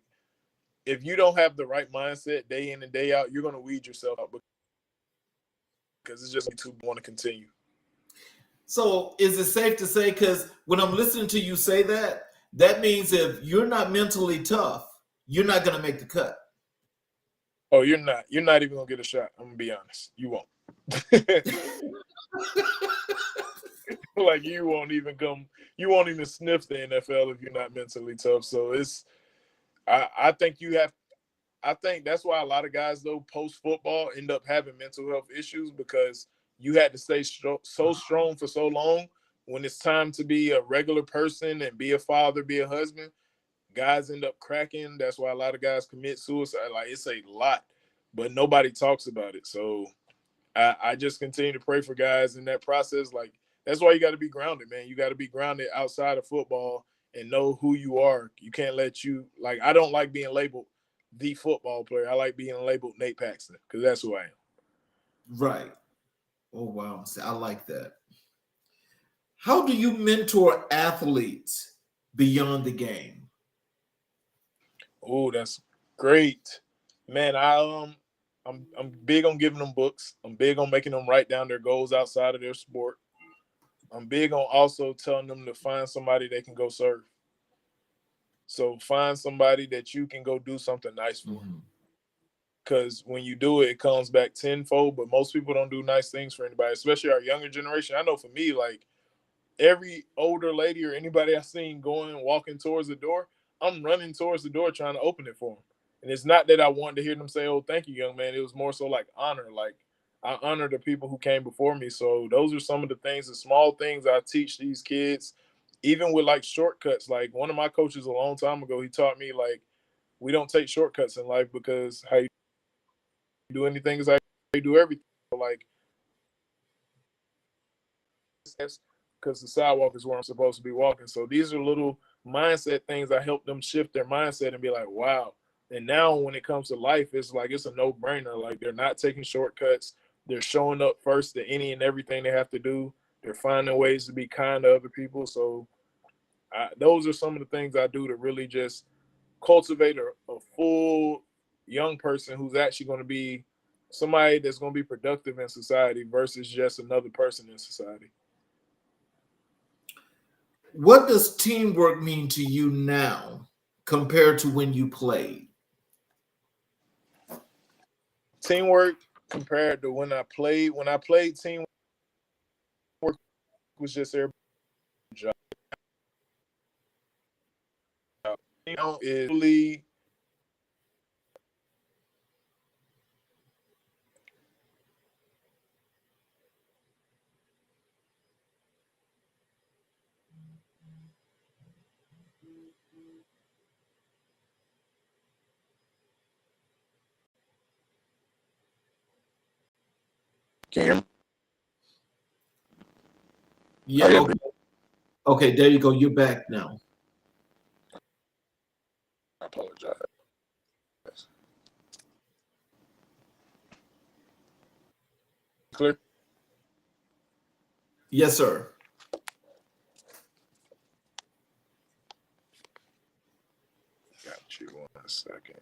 if you don't have the right mindset day in and day out, you're gonna weed yourself out because it's just too want to continue. So is it safe to say, because when I'm listening to you say that, that means if you're not mentally tough, you're not gonna make the cut. Oh, you're not even gonna get a shot. I'm gonna be honest. You won't. Like you won't even sniff the NFL if you're not mentally tough. So I think that's why a lot of guys though post football end up having mental health issues, because you had to stay so strong for so long. When it's time to be a regular person and be a father, be a husband, guys end up cracking. That's why a lot of guys commit suicide. Like it's a lot, but nobody talks about it. So I just continue to pray for guys in that process. Like that's why you got to be grounded, man. You got to be grounded outside of football and know who you are. You can't I don't like being labeled the football player. I like being labeled Nate Paxton because that's who I am. Right. Oh, wow. See, I like that. How do you mentor athletes beyond the game? Oh, that's great, man. I'm big on giving them books. I'm big on making them write down their goals outside of their sport. I'm big on also telling them to find somebody they can go serve. So find somebody that you can go do something nice for. Because when you do it, it comes back tenfold. But most people don't do nice things for anybody, especially our younger generation. I know for me, like every older lady or anybody I've seen walking towards the door, I'm running towards the door trying to open it for them. And it's not that I wanted to hear them say, "Oh, thank you, young man." It was more so like honor. Like I honor the people who came before me. So those are some of the things, the small things I teach these kids, even with like shortcuts. Like one of my coaches a long time ago, he taught me like we don't take shortcuts in life, because how you do anything is how you do everything. Like because the sidewalk is where I'm supposed to be walking. So these are little mindset things I help them shift their mindset and be like, wow. And now when it comes to life, it's like it's a no-brainer. Like they're not taking shortcuts. They're showing up first to any and everything they have to do. They're finding ways to be kind to other people. So those are some of the things I do to really just cultivate a full young person who's actually going to be somebody that's going to be productive in society versus just another person in society. What does teamwork mean to you now compared to when you played? Teamwork compared to when I played teamwork was just everybody's job. You know, is really Cam. Yeah. Okay. Okay, there you go. You're back now. I apologize. Clear? Yes, sir. Got you 1 second.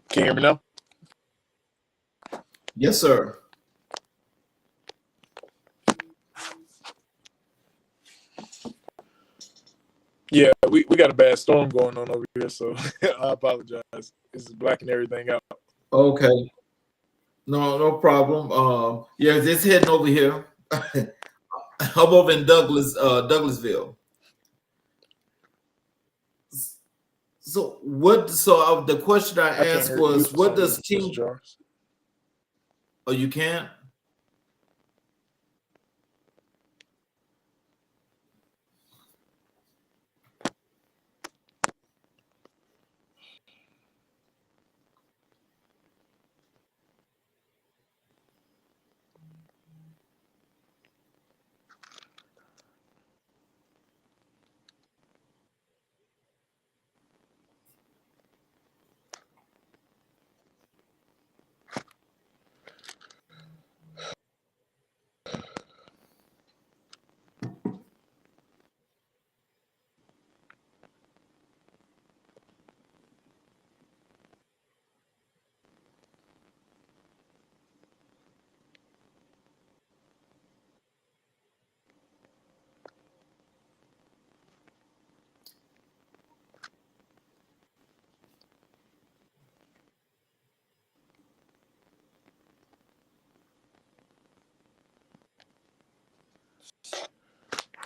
Can you hear me now? Yes, sir. Yeah, we got a bad storm going on over here, so I apologize. This is blacking everything out. Okay. No problem. Yeah, just heading over here. I'm over in Douglasville. So what? So the question I I can't asked hear you was, for what some does reason, Mr. team? Charles. Oh, you can't.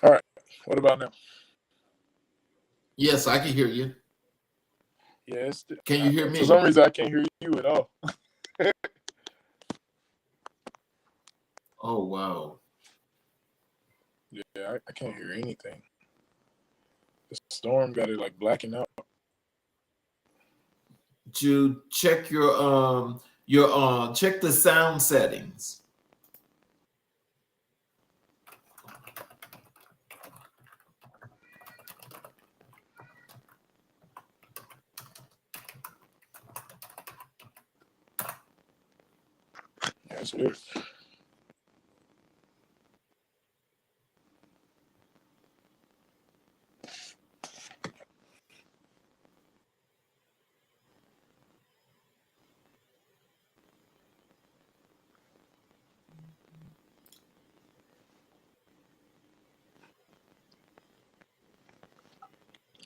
All right, what about now? Yes, I can hear you. Yes. Can you hear For some me? reason, I can't hear you at all. Oh wow. Yeah, I can't hear anything. The storm got it like blacking out. To check your check the sound settings. That's weird.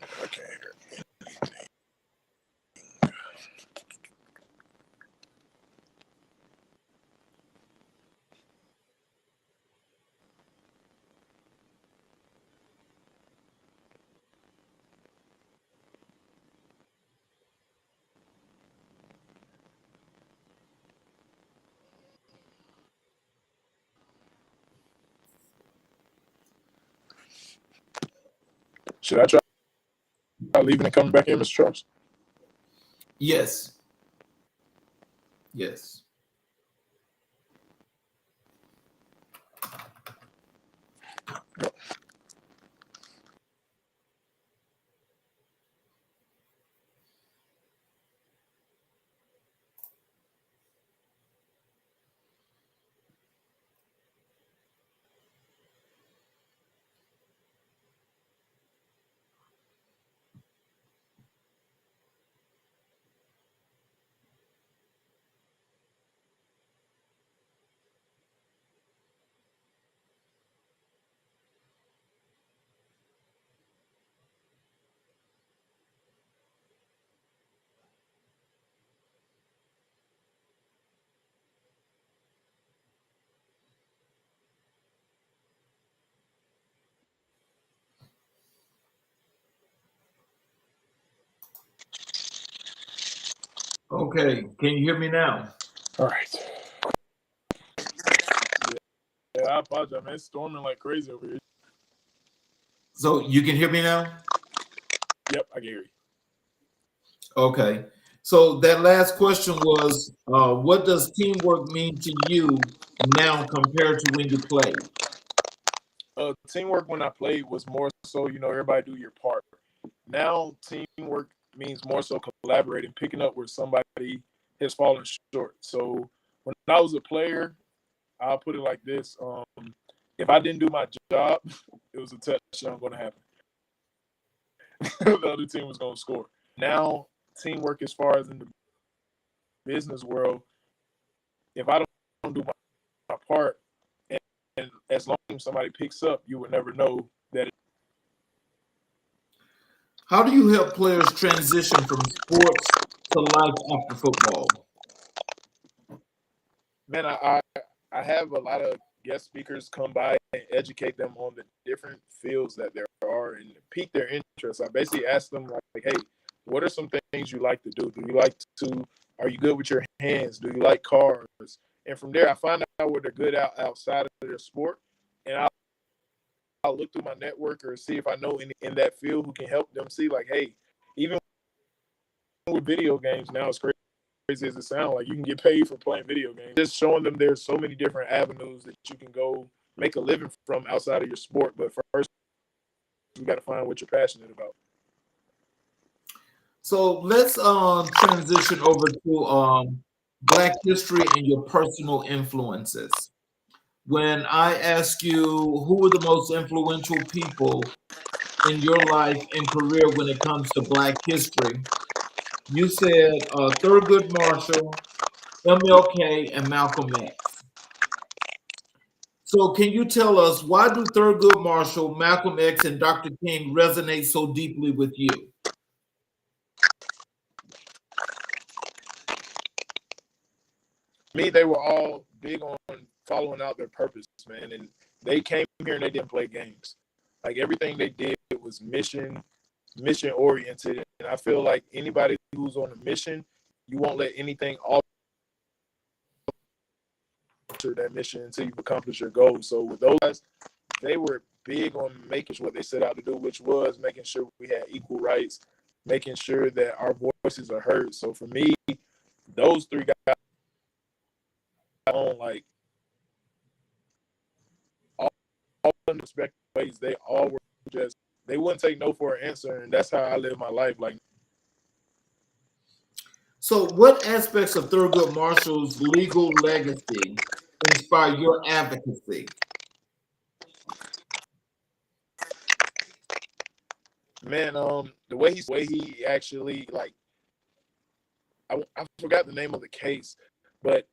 I can't hear. Should I try leaving and coming back in, Mr. Charles? Yes. Yes. Okay. Can you hear me now? All right. Yeah, I apologize, man. It's storming like crazy over here. So you can hear me now? Yep, I can hear you. Okay. So that last question was, what does teamwork mean to you now compared to when you played? Teamwork when I played was more so, everybody do your part. Now, teamwork means more so collaborating, picking up where somebody has fallen short. So when I was a player, I'll put it like this: if I didn't do my job, it was a touchdown going to happen. The other team was going to score. Now, teamwork as far as in the business world, if I don't do my part, and as long as somebody picks up, you would never know that. How do you help players transition from sports to life after football? Man, I have a lot of guest speakers come by and educate them on the different fields that there are and pique their interest. I basically ask them like, hey, what are some things you like to do? Do you like to? Are you good with your hands? Do you like cars? And from there, I find out what they're good at outside of their sport, and I'll look through my network or see if I know any in that field who can help them see like, hey, even with video games now, it's crazy as it sounds, like you can get paid for playing video games. Just showing them there's so many different avenues that you can go make a living from outside of your sport. But first, you got to find what you're passionate about. So let's transition over to Black history and your personal influences. When I ask you who were the most influential people in your life and career when it comes to Black history, you said Thurgood Marshall, MLK, and Malcolm X. So can you tell us, why do Thurgood Marshall, Malcolm X, and Dr. King resonate so deeply with you? Me, they were all big on following out their purpose, man. And they came here and they didn't play games. Like everything they did was mission oriented. And I feel like anybody who's on a mission, you won't let anything alter that mission until you've accomplished your goals. So with those guys, they were big on making sure what they set out to do, which was making sure we had equal rights, making sure that our voices are heard. So for me, those three guys on like all in respective ways, they all were just, they wouldn't take no for an answer, and that's how I live my life. Like, so what aspects of Thurgood Marshall's legal legacy inspire your advocacy? man, the way he actually like, I forgot the name of the case, but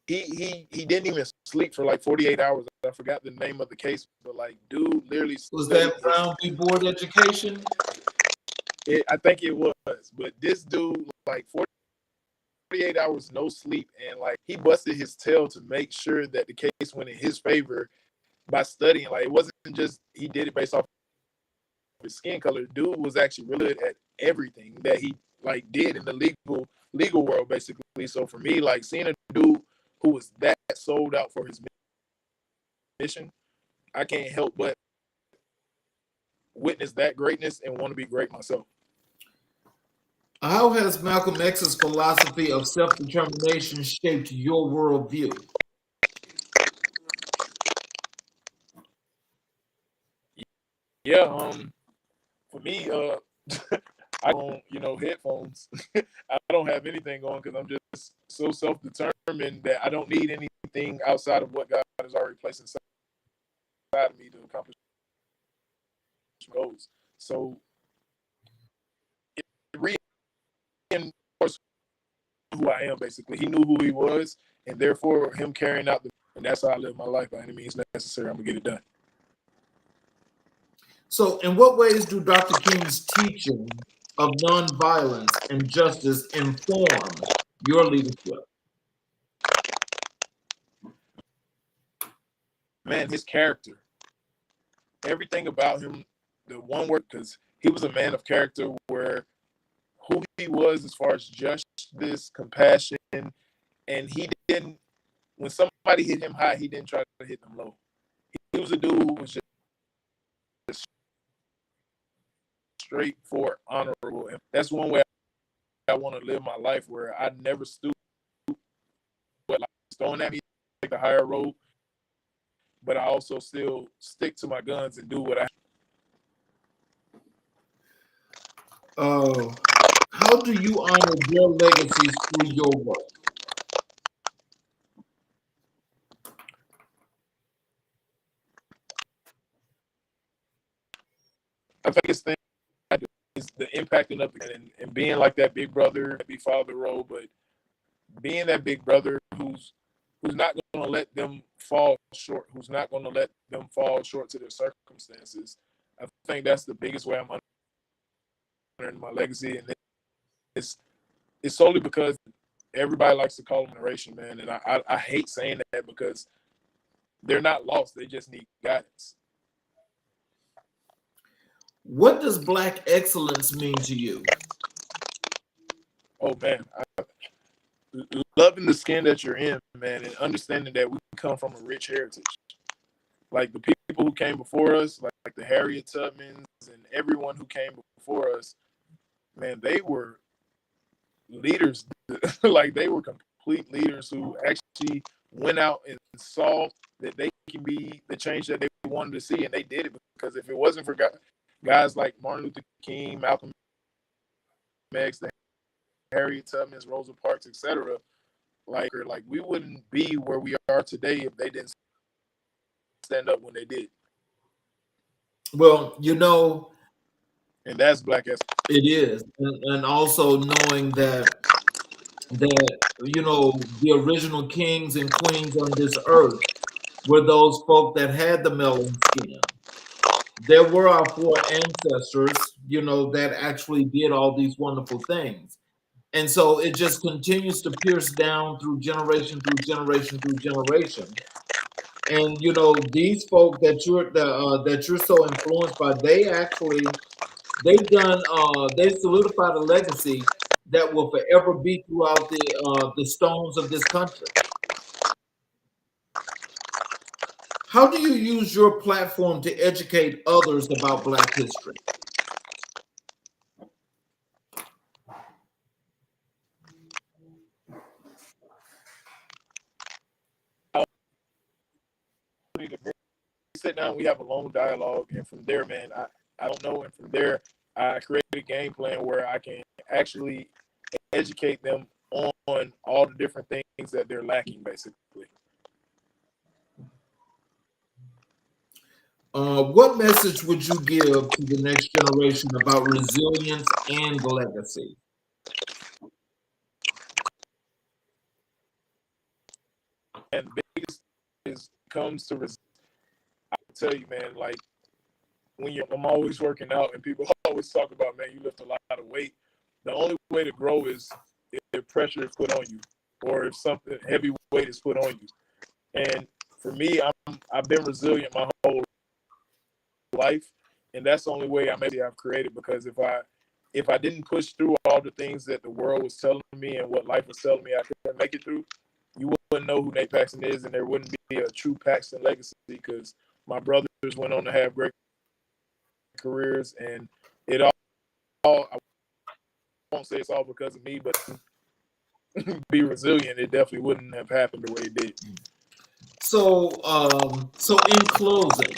he didn't even sleep for like 48 hours. I forgot the name of the case, but like, dude literally Was that Brown v. Board Education? I think it was, but this dude like 48 hours no sleep, and like he busted his tail to make sure that the case went in his favor by studying. Like it wasn't just he did it based off his skin color. Dude was actually really good at everything that he like did in the legal world, basically. So for me, like seeing a dude who was that sold out for his mission, I can't help but witness that greatness and want to be great myself. How has Malcolm X's philosophy of self-determination shaped your worldview? Yeah, for me, I don't, headphones. I don't have anything on because I'm just so self-determined that I don't need anything outside of what God has already placed inside of me to accomplish goals. So it reinforced who I am, basically. He knew who he was, and therefore him carrying out and that's how I live my life by any means necessary. I'm gonna get it done. So in what ways do Dr. King's teaching of nonviolence and justice inform your leadership? Man, his character, everything about him, the one word, because he was a man of character, where who he was as far as justice, compassion, and he didn't, when somebody hit him high, he didn't try to hit them low. He was a dude who was just straightforward, honorable, and that's one way I want to live my life, where I never stoop, but like throwing at me, take the higher road, but I also still stick to my guns and do what I. How do you honor their legacies through your work? I think it's thing I do is the impacting of and being like that big brother, big father role, but being that big brother who's not going to let them fall short, who's not going to let them fall short to their circumstances. I think that's the biggest way I'm honoring my legacy, and it's solely because everybody likes to call them a generation, man. And I hate saying that because they're not lost. They just need guidance. What does Black excellence mean to you? Oh, man. Loving the skin that you're in, man, and understanding that we come from a rich heritage. Like the people who came before us, like the Harriet Tubmans and everyone who came before us, man, they were leaders. Like they were complete leaders who actually went out and saw that they can be the change that they wanted to see, and they did it. Because if it wasn't for guys like Martin Luther King, Malcolm X, the Harriet Tubmans, Rosa Parks, etc., like we wouldn't be where we are today if they didn't stand up when they did. Well, you know, and that's Black excellence. It is, and also knowing that you know the original kings and queens on this earth were those folk that had the melanin skin. There were our four ancestors, you know, that actually did all these wonderful things. And so it just continues to pierce down through generation through generation through generation. And you know, these folk that you're so influenced by, they've solidified a legacy that will forever be throughout the stones of this country. How do you use your platform to educate others about Black history? We sit down, we have a long dialogue, and from there, man, I don't know, and from there, I create a game plan where I can actually educate them on all the different things that they're lacking, basically. What message would you give to the next generation about resilience and legacy? And the biggest comes to I tell you, man, like I'm always working out, and people always talk about, man, you lift a lot of weight. The only way to grow is if pressure is put on you, or if something heavy weight is put on you. And for me, I've been resilient my whole life, and that's the only way I've created. Because if I didn't push through all the things that the world was telling me and what life was telling me I couldn't make it through, you wouldn't know who Nate Paxton is, and there wouldn't be a true Paxton legacy. Because my brothers went on to have great careers, and it all I won't say it's all because of me, but be resilient, it definitely wouldn't have happened the way it did. So in closing,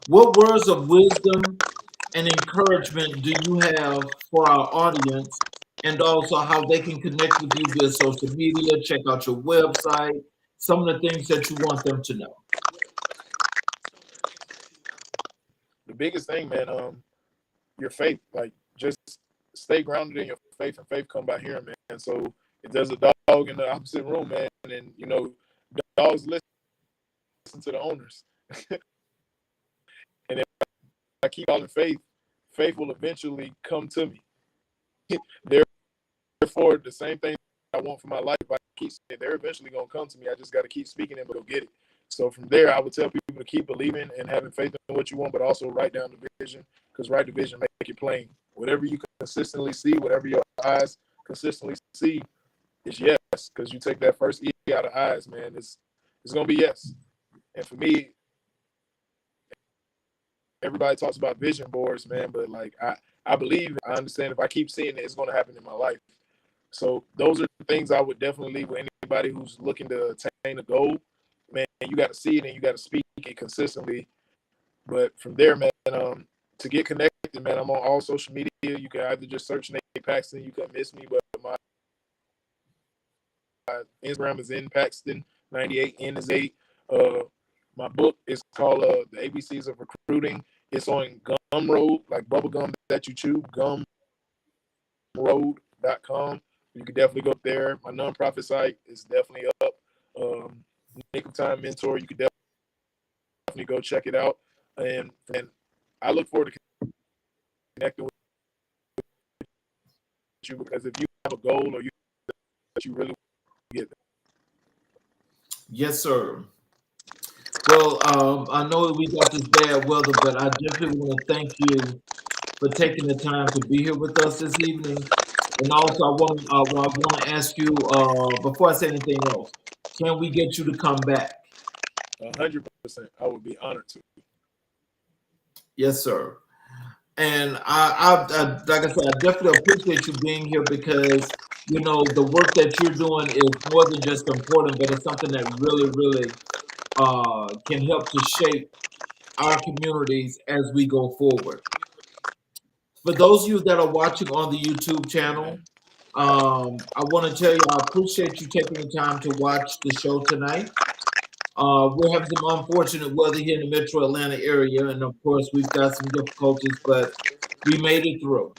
what words of wisdom and encouragement do you have for our audience, and also how they can connect with you via social media, check out your website, some of the things that you want them to know? The biggest thing, man, your faith. Like, just stay grounded in your faith, and faith come by hearing, man. So if there's a dog in the opposite room, man, and you know, dogs listen to the owners. And if I keep calling faith will eventually come to me. Therefore, the same thing I want for my life, I keep saying they're eventually gonna come to me. I just got to keep speaking them, but go get it. So from there, I would tell people to keep believing and having faith in what you want, but also write down the vision, because write the vision, make it plain. Whatever you consistently see, whatever your eyes consistently see, is yes. Because you take that first E out of eyes, man, it's gonna be yes. And for me, everybody talks about vision boards, man, but like I believe, I understand if I keep seeing it, it's gonna happen in my life. So those are the things I would definitely leave with anybody who's looking to attain a goal. Man, you got to see it and you got to speak it consistently. But from there, man, to get connected, man, I'm on all social media. You can either just search Nate Paxton. You can miss me, but my Instagram is in Paxton 98. N is 8. My book is called The ABCs of Recruiting. It's on Gumroad, like bubblegum that you chew, gumroad.com. You can definitely go up there. My nonprofit site is definitely up. Nickel Time Mentor, you can definitely go check it out. And I look forward to connecting with you, because if you have a goal or you really get there. Yes, sir. Well, I know we got this bad weather, but I definitely want to thank you for taking the time to be here with us this evening. And also, I want to ask you before I say anything else, can we get you to come back? 100%. I would be honored to. Yes, sir. And I like I said, I definitely appreciate you being here because you know the work that you're doing is more than just important, but it's something that really, really can help to shape our communities as we go forward. For those of you that are watching on the YouTube channel, I want to tell you I appreciate you taking the time to watch the show tonight. We're having some unfortunate weather here in the metro Atlanta area, and of course, we've got some difficulties, but we made it through.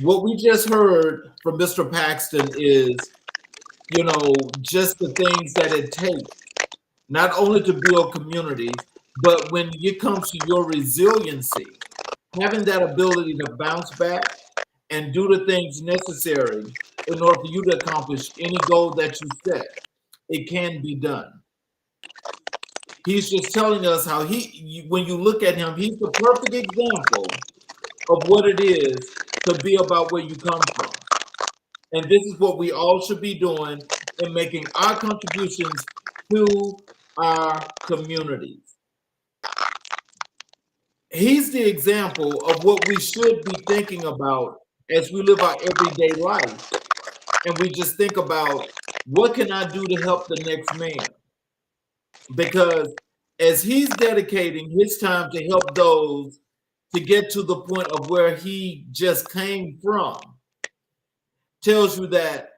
What we just heard from Mr. Paxton is, you know, just the things that it takes, not only to build communities, but when it comes to your resiliency, having that ability to bounce back and do the things necessary in order for you to accomplish any goal that you set, it can be done. He's just telling us how when you look at him, he's the perfect example of what it is to be about where you come from. And this is what we all should be doing in making our contributions to our communities. He's the example of what we should be thinking about as we live our everyday life. And we just think about, what can I do to help the next man? Because as he's dedicating his time to help those to get to the point of where he just came from, tells you that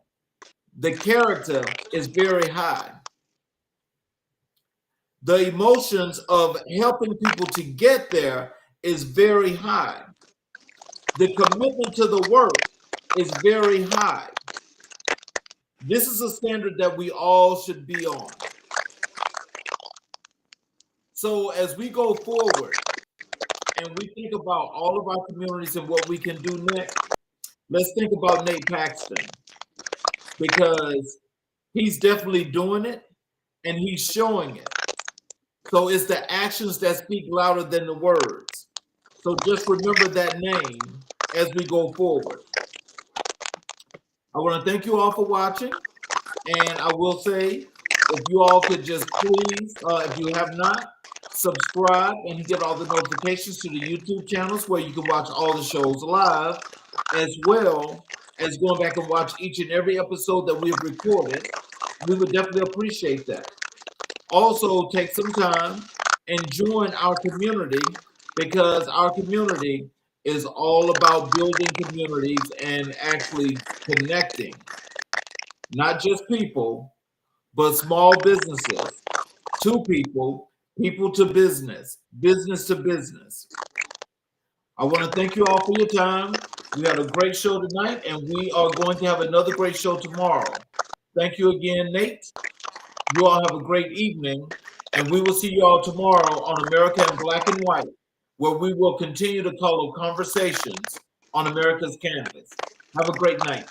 the character is very high. The emotions of helping people to get there is very high. The commitment to the work is very high. This is a standard that we all should be on. So as we go forward and we think about all of our communities and what we can do next, let's think about Nate Paxton, because he's definitely doing it and he's showing it. So it's the actions that speak louder than the words. So just remember that name as we go forward. I want to thank you all for watching. And I will say, if you all could just please, if you have not, subscribe and get all the notifications to the YouTube channels where you can watch all the shows live, as well as going back and watch each and every episode that we've recorded. We would definitely appreciate that. Also, take some time and join our community, because our community is all about building communities and actually connecting, not just people, but small businesses to people, people to business, business to business. I want to thank you all for your time. We had a great show tonight, and we are going to have another great show tomorrow. Thank you again, Nate. You all have a great evening, and we will see you all tomorrow on America in Black and White, where we will continue to color conversations on America's canvas. Have a great night.